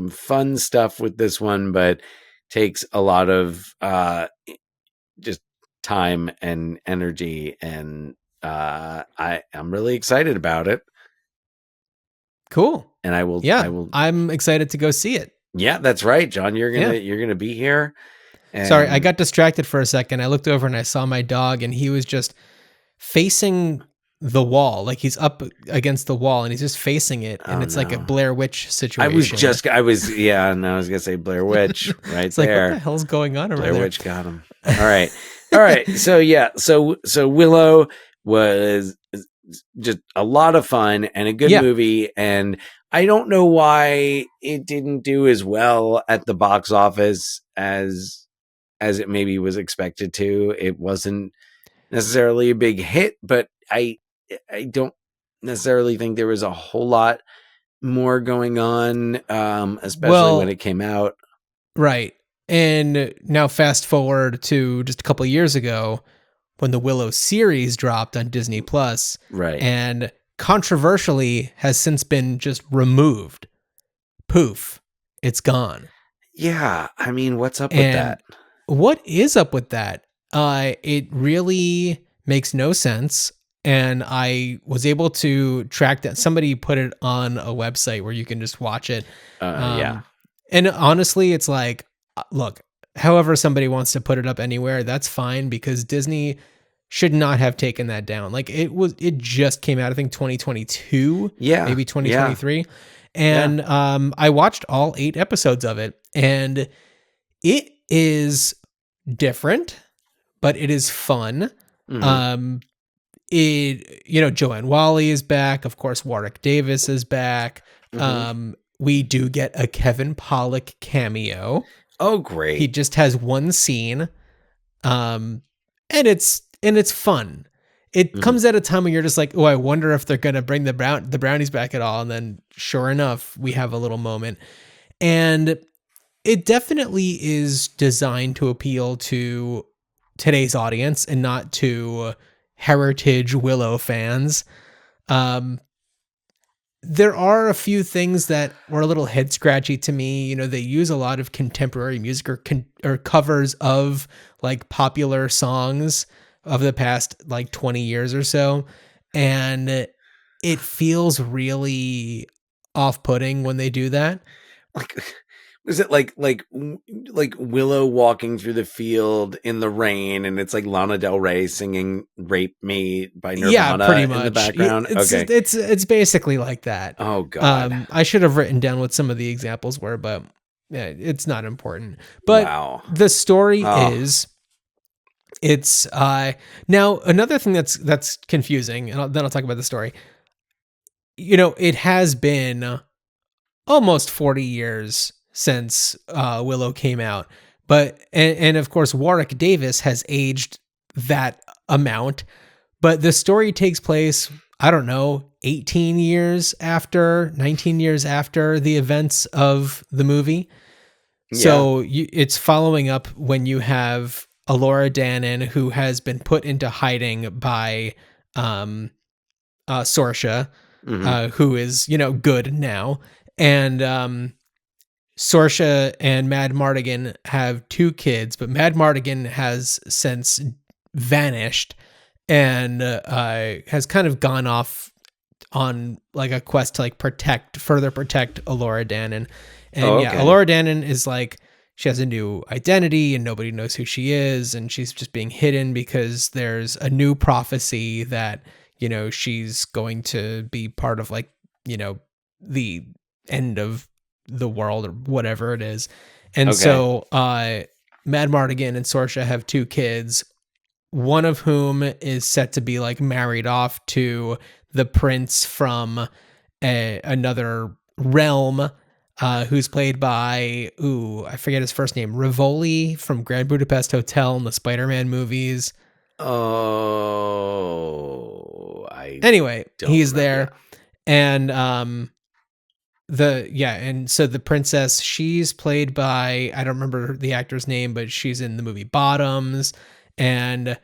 fun stuff with this one, but takes a lot of just time and energy, and I'm really excited about it. Cool. And I will. I'm excited to go see it. Yeah, that's right, John. You're gonna be here. And sorry, I got distracted for a second. I looked over and I saw my dog, and he was just facing the wall, like he's up against the wall, and he's just facing it, and it's like a Blair Witch situation. I was gonna say Blair Witch right it's like, there. what the hell's going on over there? Blair Witch got him. All right. So yeah, so Willow was just a lot of fun and a good movie, and I don't know why it didn't do as well at the box office as it maybe was expected to. It wasn't necessarily a big hit, but I don't necessarily think there was a whole lot more going on, especially when it came out. Right. And now fast forward to just a couple of years ago when the Willow series dropped on Disney Plus. Right. And controversially has since been just removed. Poof. It's gone. Yeah. I mean, what's up with that? What is up with that? It really makes no sense. And I was able to track that. Somebody put it on a website where you can just watch it. Yeah. And honestly, it's like, look, however somebody wants to put it up anywhere, that's fine, because Disney should not have taken that down. Like it just came out, I think 2022, maybe 2023. Yeah. And I watched all 8 episodes of it, and it is different, but it is fun. Mm-hmm. Joanne Whalley is back. Of course, Warwick Davis is back. Mm-hmm. We do get a Kevin Pollak cameo. Oh, great. He just has one scene. And it's fun. It comes at a time when you're just like, oh, I wonder if they're going to bring the brownies back at all. And then sure enough, we have a little moment. And it definitely is designed to appeal to today's audience and not to heritage Willow fans. There are a few things that were a little head scratchy to me. You know, they use a lot of contemporary music or covers of like popular songs of the past like 20 years or so. And it feels really off-putting when they do that. Like, is it like Willow walking through the field in the rain, and it's like Lana Del Rey singing "Rape Me" by Nirvana pretty much. in the background? It's basically like that. Oh god. I should have written down what some of the examples were, but it's not important. But the story is, it's now another thing that's confusing, and then I'll talk about the story. You know, it has been almost 40 years since Willow came out, but and of course Warwick Davis has aged that amount, but the story takes place, I don't know, 19 years after the events of the movie. Yeah. So it's following up when you have Elora Danan, who has been put into hiding by Sorsha, who is, good now. And Sorsha and Mad Mardigan have 2 kids, but Mad Mardigan has since vanished and has kind of gone off on like a quest to like further protect Elora Danan. And Elora Danan is like, she has a new identity and nobody knows who she is, and she's just being hidden because there's a new prophecy that, she's going to be part of like, the end of the world or whatever it is. And so Mad Mardigan and Sorsha have 2 kids, one of whom is set to be like married off to the prince from another realm, who's played by, I forget his first name, Rivoli from Grand Budapest Hotel and the Spider-Man movies. Anyway, he's there. And and so the princess, she's played by, I don't remember the actor's name, but she's in the movie Bottoms. And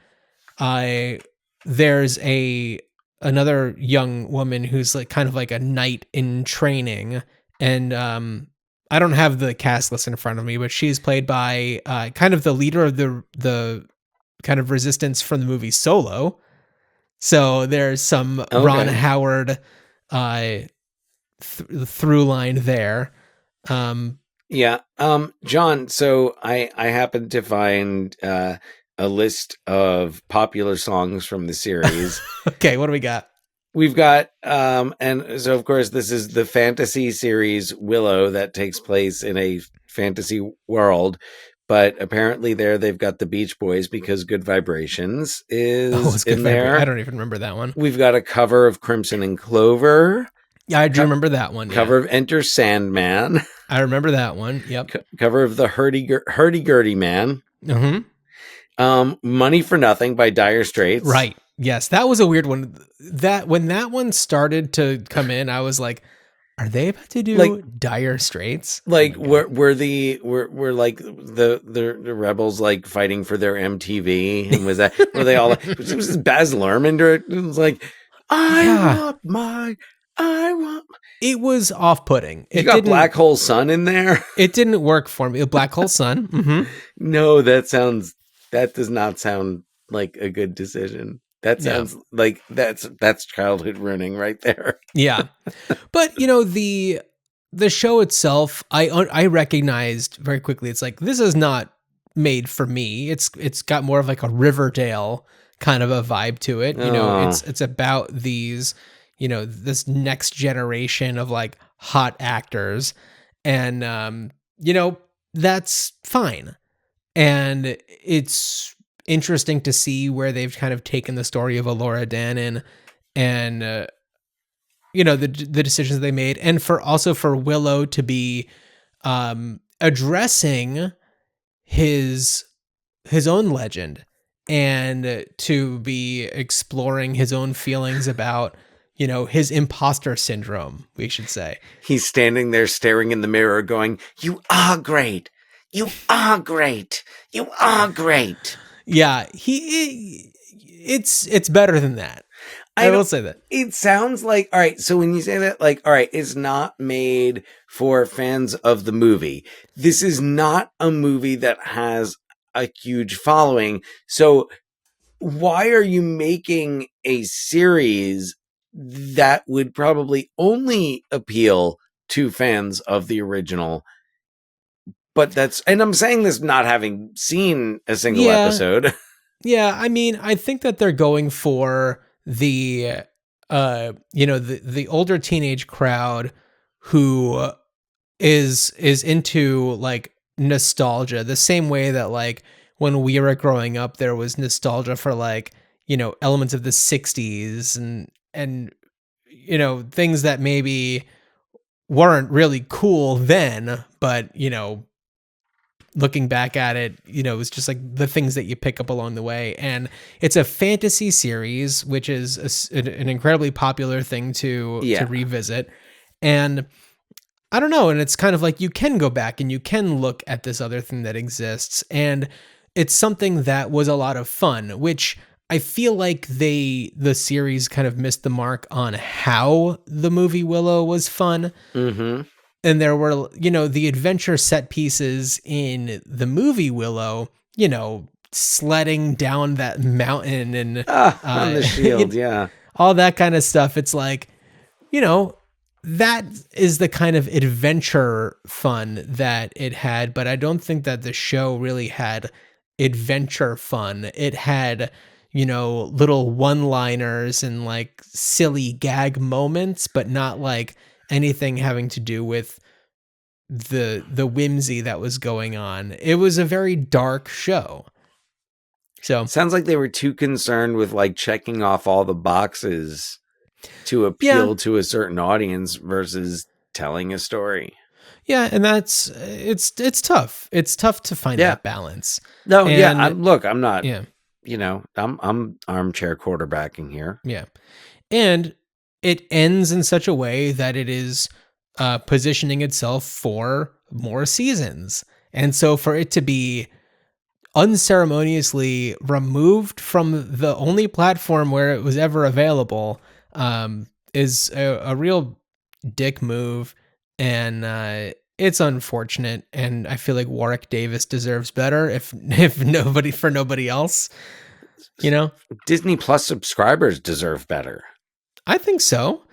there's another young woman who's like kind of like a knight in training, and I don't have the cast list in front of me, but she's played by kind of the leader of the kind of resistance from the movie Solo. So there's some Ron Howard through line there. Yeah. John, so I happened to find a list of popular songs from the series. Okay, what do we got? We've got and so of course this is the fantasy series Willow that takes place in a fantasy world, but apparently there they've got the Beach Boys because Good Vibrations is in there. I don't even remember that one. We've got a cover of Crimson and Clover. Yeah, I do remember that one. Cover of Enter Sandman. I remember that one. Yep. Cover of the Hurdy-Gurdy Man. Mm-hmm. Money for Nothing by Dire Straits. Right. Yes, that was a weird one. That when that one started to come in, I was like, "Are they about to do Dire Straits?" Like, were like the rebels like fighting for their MTV? And was that were they all? Was Baz Luhrmann? It was like, I want. It was off-putting. You got Black Hole Sun in there. It didn't work for me. Black Hole Sun. Mm-hmm. No, that does not sound like a good decision. That sounds like that's childhood ruining right there. Yeah. But the show itself, I recognized very quickly, it's like, this is not made for me. It's got more of like a Riverdale kind of a vibe to it. It's about these, this next generation of like hot actors, and that's fine. And it's interesting to see where they've kind of taken the story of Elora Danan and the decisions they made, and for Willow to be addressing his own legend and to be exploring his own feelings about his imposter syndrome, we should say. He's standing there staring in the mirror going, "You are great. You are great. You are great." Yeah, it's better than that. I will say that. It sounds like, all right, so when you say that, like, all right, it's not made for fans of the movie. This is not a movie that has a huge following. So why are you making a series that would probably only appeal to fans of the original? But and I'm saying this not having seen a single episode. Yeah, I mean, I think that they're going for the the older teenage crowd who is into like nostalgia, the same way that like when we were growing up there was nostalgia for like, elements of the 60s and things that maybe weren't really cool then, but looking back at it, it was just like the things that you pick up along the way. And it's a fantasy series, which is an incredibly popular thing to revisit. And I don't know. And it's kind of like you can go back and you can look at this other thing that exists. And it's something that was a lot of fun, which I feel like the series kind of missed the mark on how the movie Willow was fun. Mm-hmm. And there were, the adventure set pieces in the movie Willow, sledding down that mountain and on the shield, all that kind of stuff. It's like, that is the kind of adventure fun that it had. But I don't think that the show really had adventure fun. It had, little one-liners and like silly gag moments, but not like anything having to do with the whimsy that was going on. It was a very dark show. So sounds like they were too concerned with like checking off all the boxes to appeal to a certain audience versus telling a story. Yeah, and it's tough. It's tough to find that balance. No, and, I'm not. Yeah, I'm armchair quarterbacking here. Yeah, and it ends in such a way that it is positioning itself for more seasons. And so for it to be unceremoniously removed from the only platform where it was ever available is a real dick move. And it's unfortunate, and I feel like Warwick Davis deserves better if nobody else, you know? Disney Plus subscribers deserve better. I think so.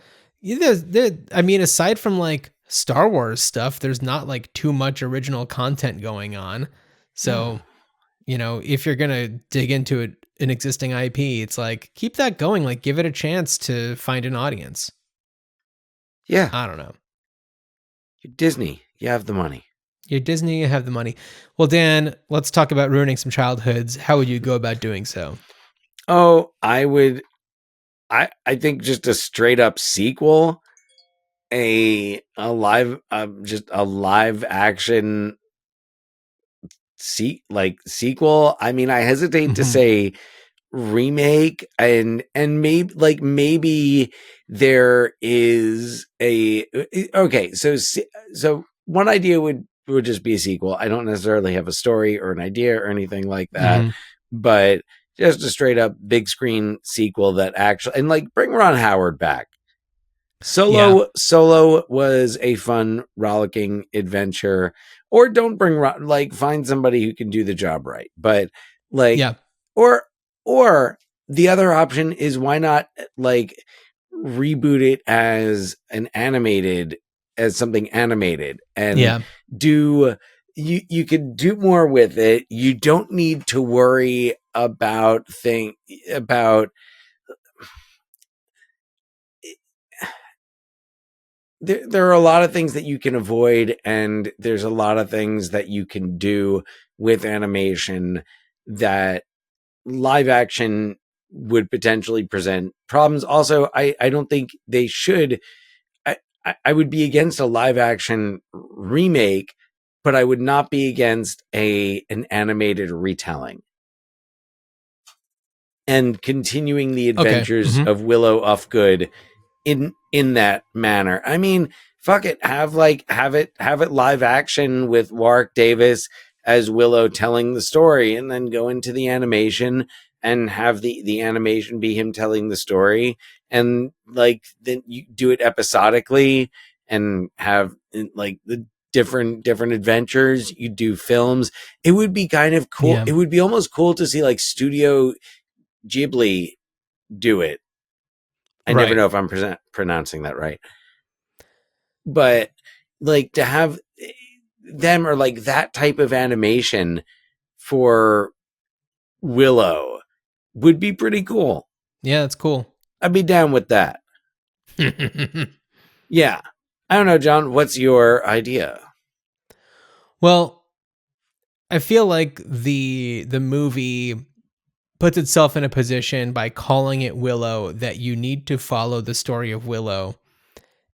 I mean, aside from like Star Wars stuff, there's not like too much original content going on. So, if you're gonna dig into an existing IP, it's like keep that going. Like give it a chance to find an audience. Yeah. I don't know. You're Disney, you have the money. You're Disney, you have the money. Well, Dan, let's talk about ruining some childhoods. How would you go about doing so? Oh, I would. I think just a straight up sequel, just a live action sequel. I mean, I hesitate to say remake, and maybe there is okay. So one idea would just be a sequel. I don't necessarily have a story or an idea or anything like that, but just a straight up big screen sequel that actually, and like bring Ron Howard back. Solo was a fun, rollicking adventure. Or don't bring Ron, like find somebody who can do the job right. But like, or the other option is why not like reboot it as something animated and do. You could do more with it. You don't need to worry about there are a lot of things that you can avoid, and there's a lot of things that you can do with animation that live action would potentially present problems. Also, I don't think they should. I would be against a live action remake, but I would not be against an animated retelling. And continuing the adventures of Willow Ufgood in that manner. I mean, fuck it. Have it live action with Warwick Davis as Willow telling the story, and then go into the animation and have the animation be him telling the story, and like then you do it episodically and have like the different adventures. You do films. It would be kind of cool. It would be almost cool to see like Studio Ghibli do it. I never know if I'm pronouncing that right, but like to have them or like that type of animation for Willow would be pretty cool. Yeah, that's cool. I'd be down with that. Yeah. I don't know, John, what's your idea? Well, I feel like the movie puts itself in a position by calling it Willow that you need to follow the story of Willow.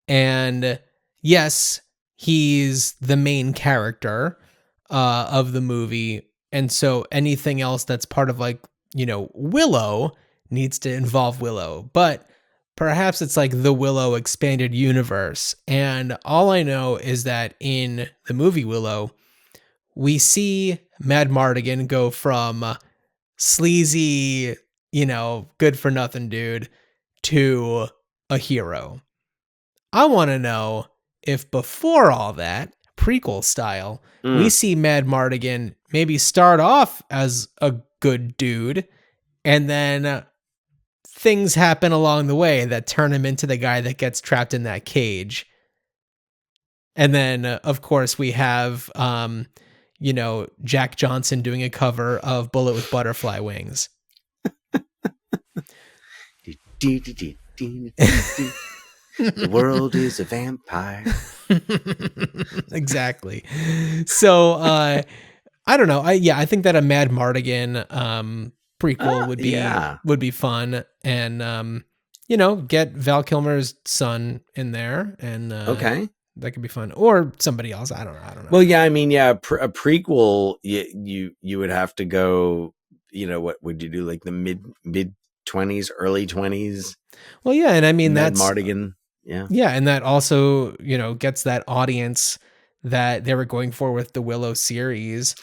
And yes, he's the main character of the movie. And so anything else that's part of like, Willow needs to involve Willow. But perhaps it's like the Willow expanded universe. And all I know is that in the movie Willow, we see Mad Mardigan go from sleazy, good for nothing dude to a hero. I want to know if before all that, prequel style, we see Mad Mardigan maybe start off as a good dude, and then things happen along the way that turn him into the guy that gets trapped in that cage. And then, of course, we have, Jack Johnson doing a cover of Bullet with Butterfly Wings. The world is a vampire. Exactly. So, I don't know. I think that a Mad Mardigan prequel would be fun, and get Val Kilmer's son in there, and that could be fun, or somebody else. I don't know. Well, yeah, I mean, a prequel, you would have to go. What would you do? Like the mid 20s, early 20s. Well, yeah, and I mean that's Mardigan. Yeah, and that also gets that audience that they were going for with the Willow series.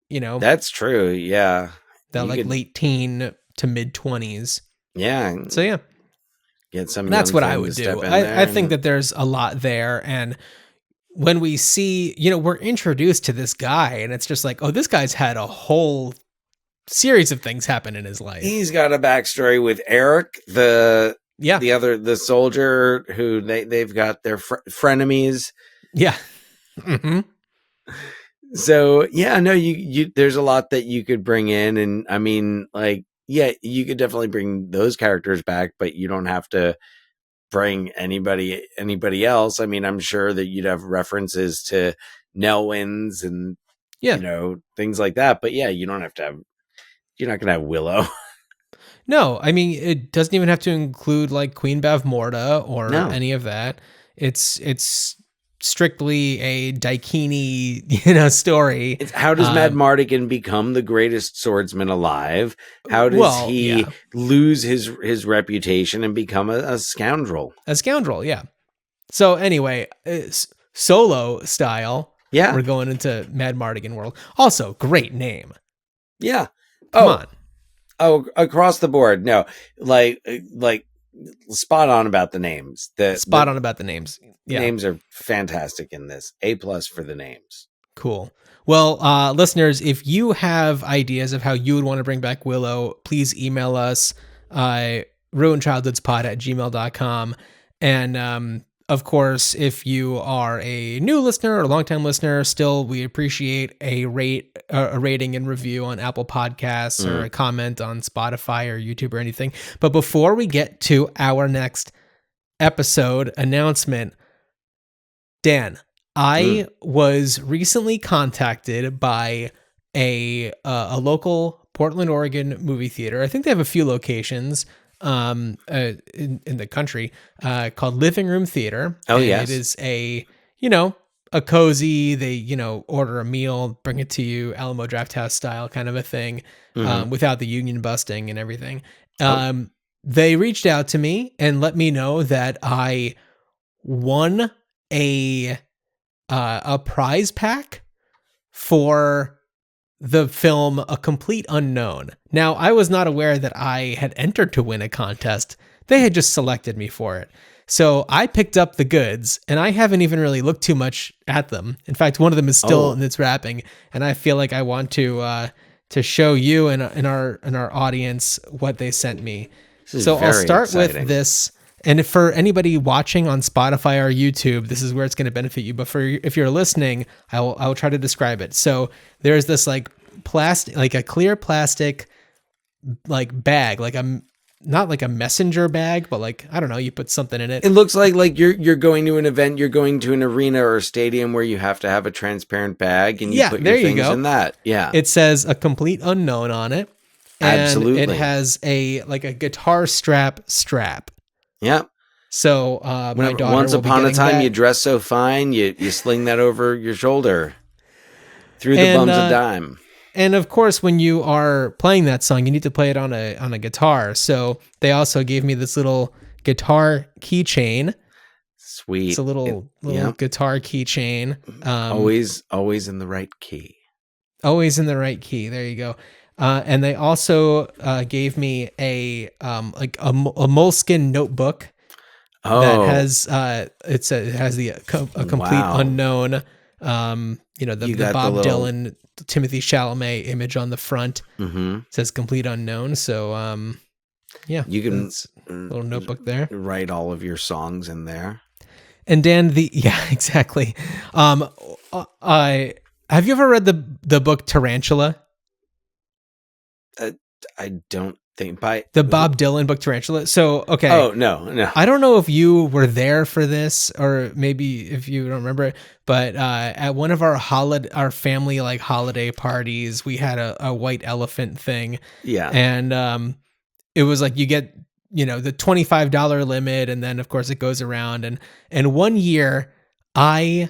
That's true. Yeah, that late teen to mid 20s. Yeah. So yeah. Get some. That's what I would do. I think that there's a lot there, and when we see, we're introduced to this guy and it's just like, oh, this guy's had a whole series of things happen in his life. He's got a backstory with Eric, the soldier who they've got their frenemies. Yeah. Mm-hmm. So yeah, no, you there's a lot that you could bring in, and I mean, like, yeah, you could definitely bring those characters back, but you don't have to bring anybody else. I mean, I'm sure that you'd have references to Nelwyn's and things like that, but yeah, you don't have to have. You're not gonna have Willow. No, I mean, it doesn't even have to include like Queen Bavmorda or any of that. It's strictly a Daikini, story. How does Mad Mardigan become the greatest swordsman alive? How does he lose his reputation and become a scoundrel? A scoundrel, yeah. So anyway, solo style. Yeah, we're going into Mad Mardigan world. Also, great name. Yeah. Come on. Oh, across the board. No, like spot on about the names. Spot on about the names. Yeah. Names are fantastic in this. A+ for the names. Cool. Well, listeners, if you have ideas of how you would want to bring back Willow, please email us, ruinchildhoodspod@gmail.com. And, of course, if you are a new listener or a longtime listener, still, we appreciate a rating and review on Apple Podcasts or a comment on Spotify or YouTube or anything. But before we get to our next episode announcement, Dan, I was recently contacted by a local Portland, Oregon movie theater. I think they have a few locations in the country called Living Room Theater. Oh, and yes. It is a cozy, they, order a meal, bring it to you, Alamo Drafthouse style kind of a thing, without the union busting and everything. They reached out to me and let me know that I won a prize pack for the film A Complete Unknown. Now, I was not aware that I had entered to win a contest. They had just selected me for it. So I picked up the goods, and I haven't even really looked too much at them. In fact, one of them is still in its wrapping, and I feel like I want to show you and our audience what they sent me. So I'll start exciting. with this. And for anybody watching on Spotify or YouTube, this is where it's going to benefit you. But if you're listening, I will try to describe it. So there's this like plastic, like a clear plastic, like bag, like not like a messenger bag, but like, I don't know, you put something in it. It looks like you're going to an event, you're going to an arena or a stadium where you have to have a transparent bag and you put your things in that. Yeah. It says A Complete Unknown on it. And Absolutely. it has a guitar strap. Yeah. So my daughter once will be upon a getting time that. you dress so fine, you sling that over your shoulder through the bums of dime. And of course, when you are playing that song, you need to play it on a guitar. So they also gave me this little guitar keychain. Sweet. It's a little guitar keychain. Always in the right key. Always in the right key. There you go. And they also gave me a moleskin notebook that has it has a complete unknown. The Bob Dylan, Timothy Chalamet image on the front. Mm-hmm. It says Complete Unknown. So you can a little notebook there. Write all of your songs in there. And Dan, exactly. Have you ever read the book Tarantula? I don't think by the Bob Dylan book Tarantula. So, okay. Oh, no. I don't know if you were there for this or maybe if you don't remember it, but at one of our family like holiday parties, we had a white elephant thing. Yeah. And it was like you get, the $25 limit and then of course it goes around and one year I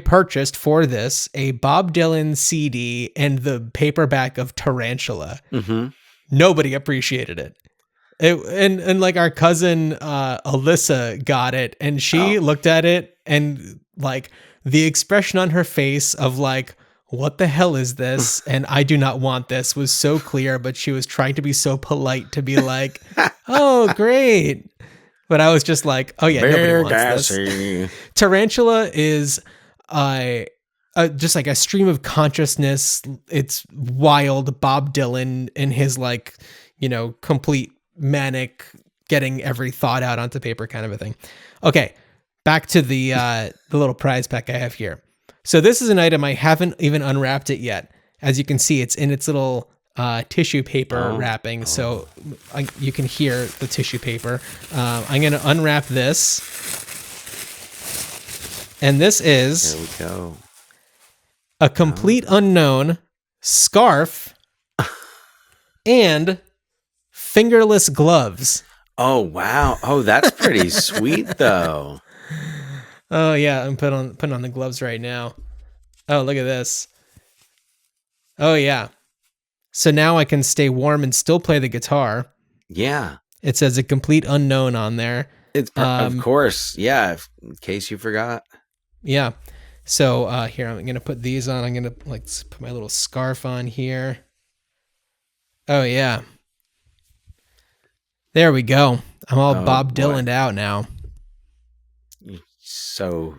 purchased for this a Bob Dylan CD and the paperback of Tarantula. Mm-hmm. Nobody appreciated it. And like our cousin Alyssa got it and she looked at it and like the expression on her face of like, what the hell is this? And I do not want this was so clear, but she was trying to be so polite to be like, oh, great. But I was just like, oh yeah, nobody Very wants this. gassy. Tarantula is just like a stream of consciousness. It's wild. Bob Dylan in his like, complete manic, getting every thought out onto paper kind of a thing. Okay, back to the little prize pack I have here. So this is an item I haven't even unwrapped it yet. As you can see, it's in its little tissue paper wrapping. So you can hear the tissue paper. I'm going to unwrap this. And this is Here we go. a complete unknown scarf and fingerless gloves. Oh, wow. Oh, that's pretty sweet, though. Oh yeah, I'm putting on the gloves right now. Oh, look at this. Oh yeah. So now I can stay warm and still play the guitar. Yeah. It says a complete unknown on there. It's of course. Yeah. In case you forgot. Yeah. So here, I'm going to put these on. I'm going to put my little scarf on here. Oh yeah. There we go. I'm all Bob Dylan'd out now. So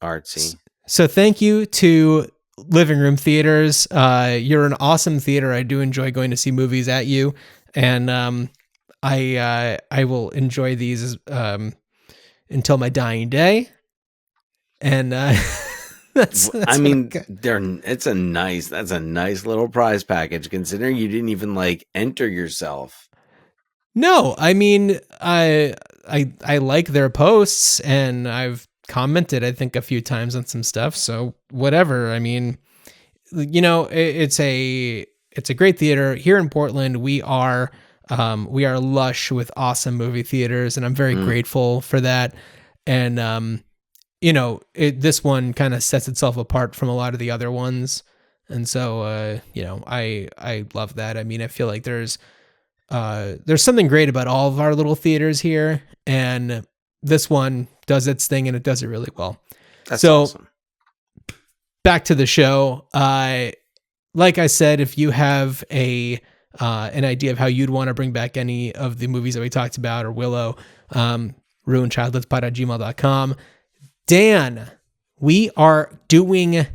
artsy. So thank you to Living Room Theaters. You're an awesome theater. I do enjoy going to see movies at you, and I will enjoy these until my dying day. And that's I mean, that's a nice little prize package, considering you didn't even like enter yourself. No, I mean, I like their posts, and I've commented, I think, a few times on some stuff. So whatever. I mean, it's a great theater here in Portland. We are lush with awesome movie theaters, and I'm very grateful for that. And this one kind of sets itself apart from a lot of the other ones, and so I love that. I mean, I feel like there's something great about all of our little theaters here, and this one does its thing, and it does it really well. That's awesome. Back to the show. Like I said, if you have an idea of how you'd want to bring back any of the movies that we talked about, or Willow, ruinchildhoodspot@gmail.com. Dan, we are doing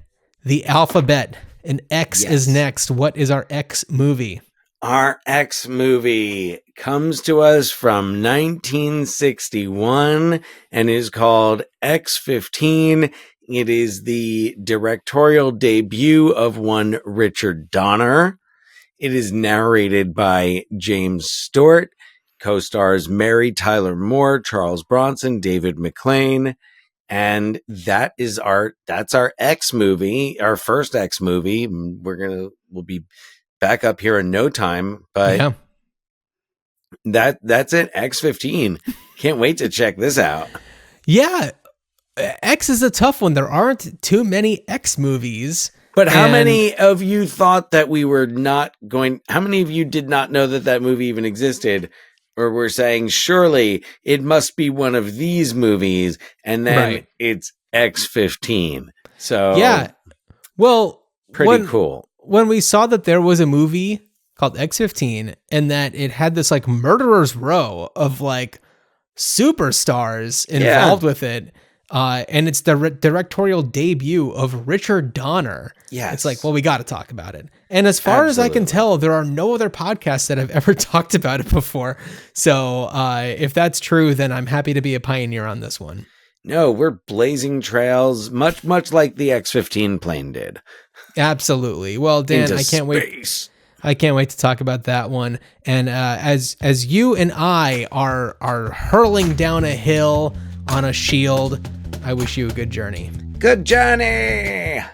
the alphabet, and X is next. What is our X movie? Our X movie comes to us from 1961 and is called X-15. It is the directorial debut of one Richard Donner. It is narrated by James Stewart, co-stars Mary Tyler Moore, Charles Bronson, David McLean. And that's our X movie, our first X movie. We'll be back up here in no time, but that's it. X-15. Can't wait to check this out. Yeah. X is a tough one. There aren't too many X movies. But how many of you thought that we were not going? How many of you did not know that movie even existed? Or were saying, surely it must be one of these movies, and then it's X-15. So yeah, well, pretty cool. When we saw that there was a movie called X-15 and that it had this like murderer's row of like superstars involved with it, and it's the directorial debut of Richard Donner. Yeah, it's like, well, we got to talk about it. And as far as I can tell, there are no other podcasts that have ever talked about it before. So if that's true, then I'm happy to be a pioneer on this one. No, we're blazing trails, much like the X-15 plane did. Absolutely. Well, Dan, I can't wait. I can't wait to talk about that one. And as you and I are hurling down a hill on a shield, I wish you a good journey. Good journey.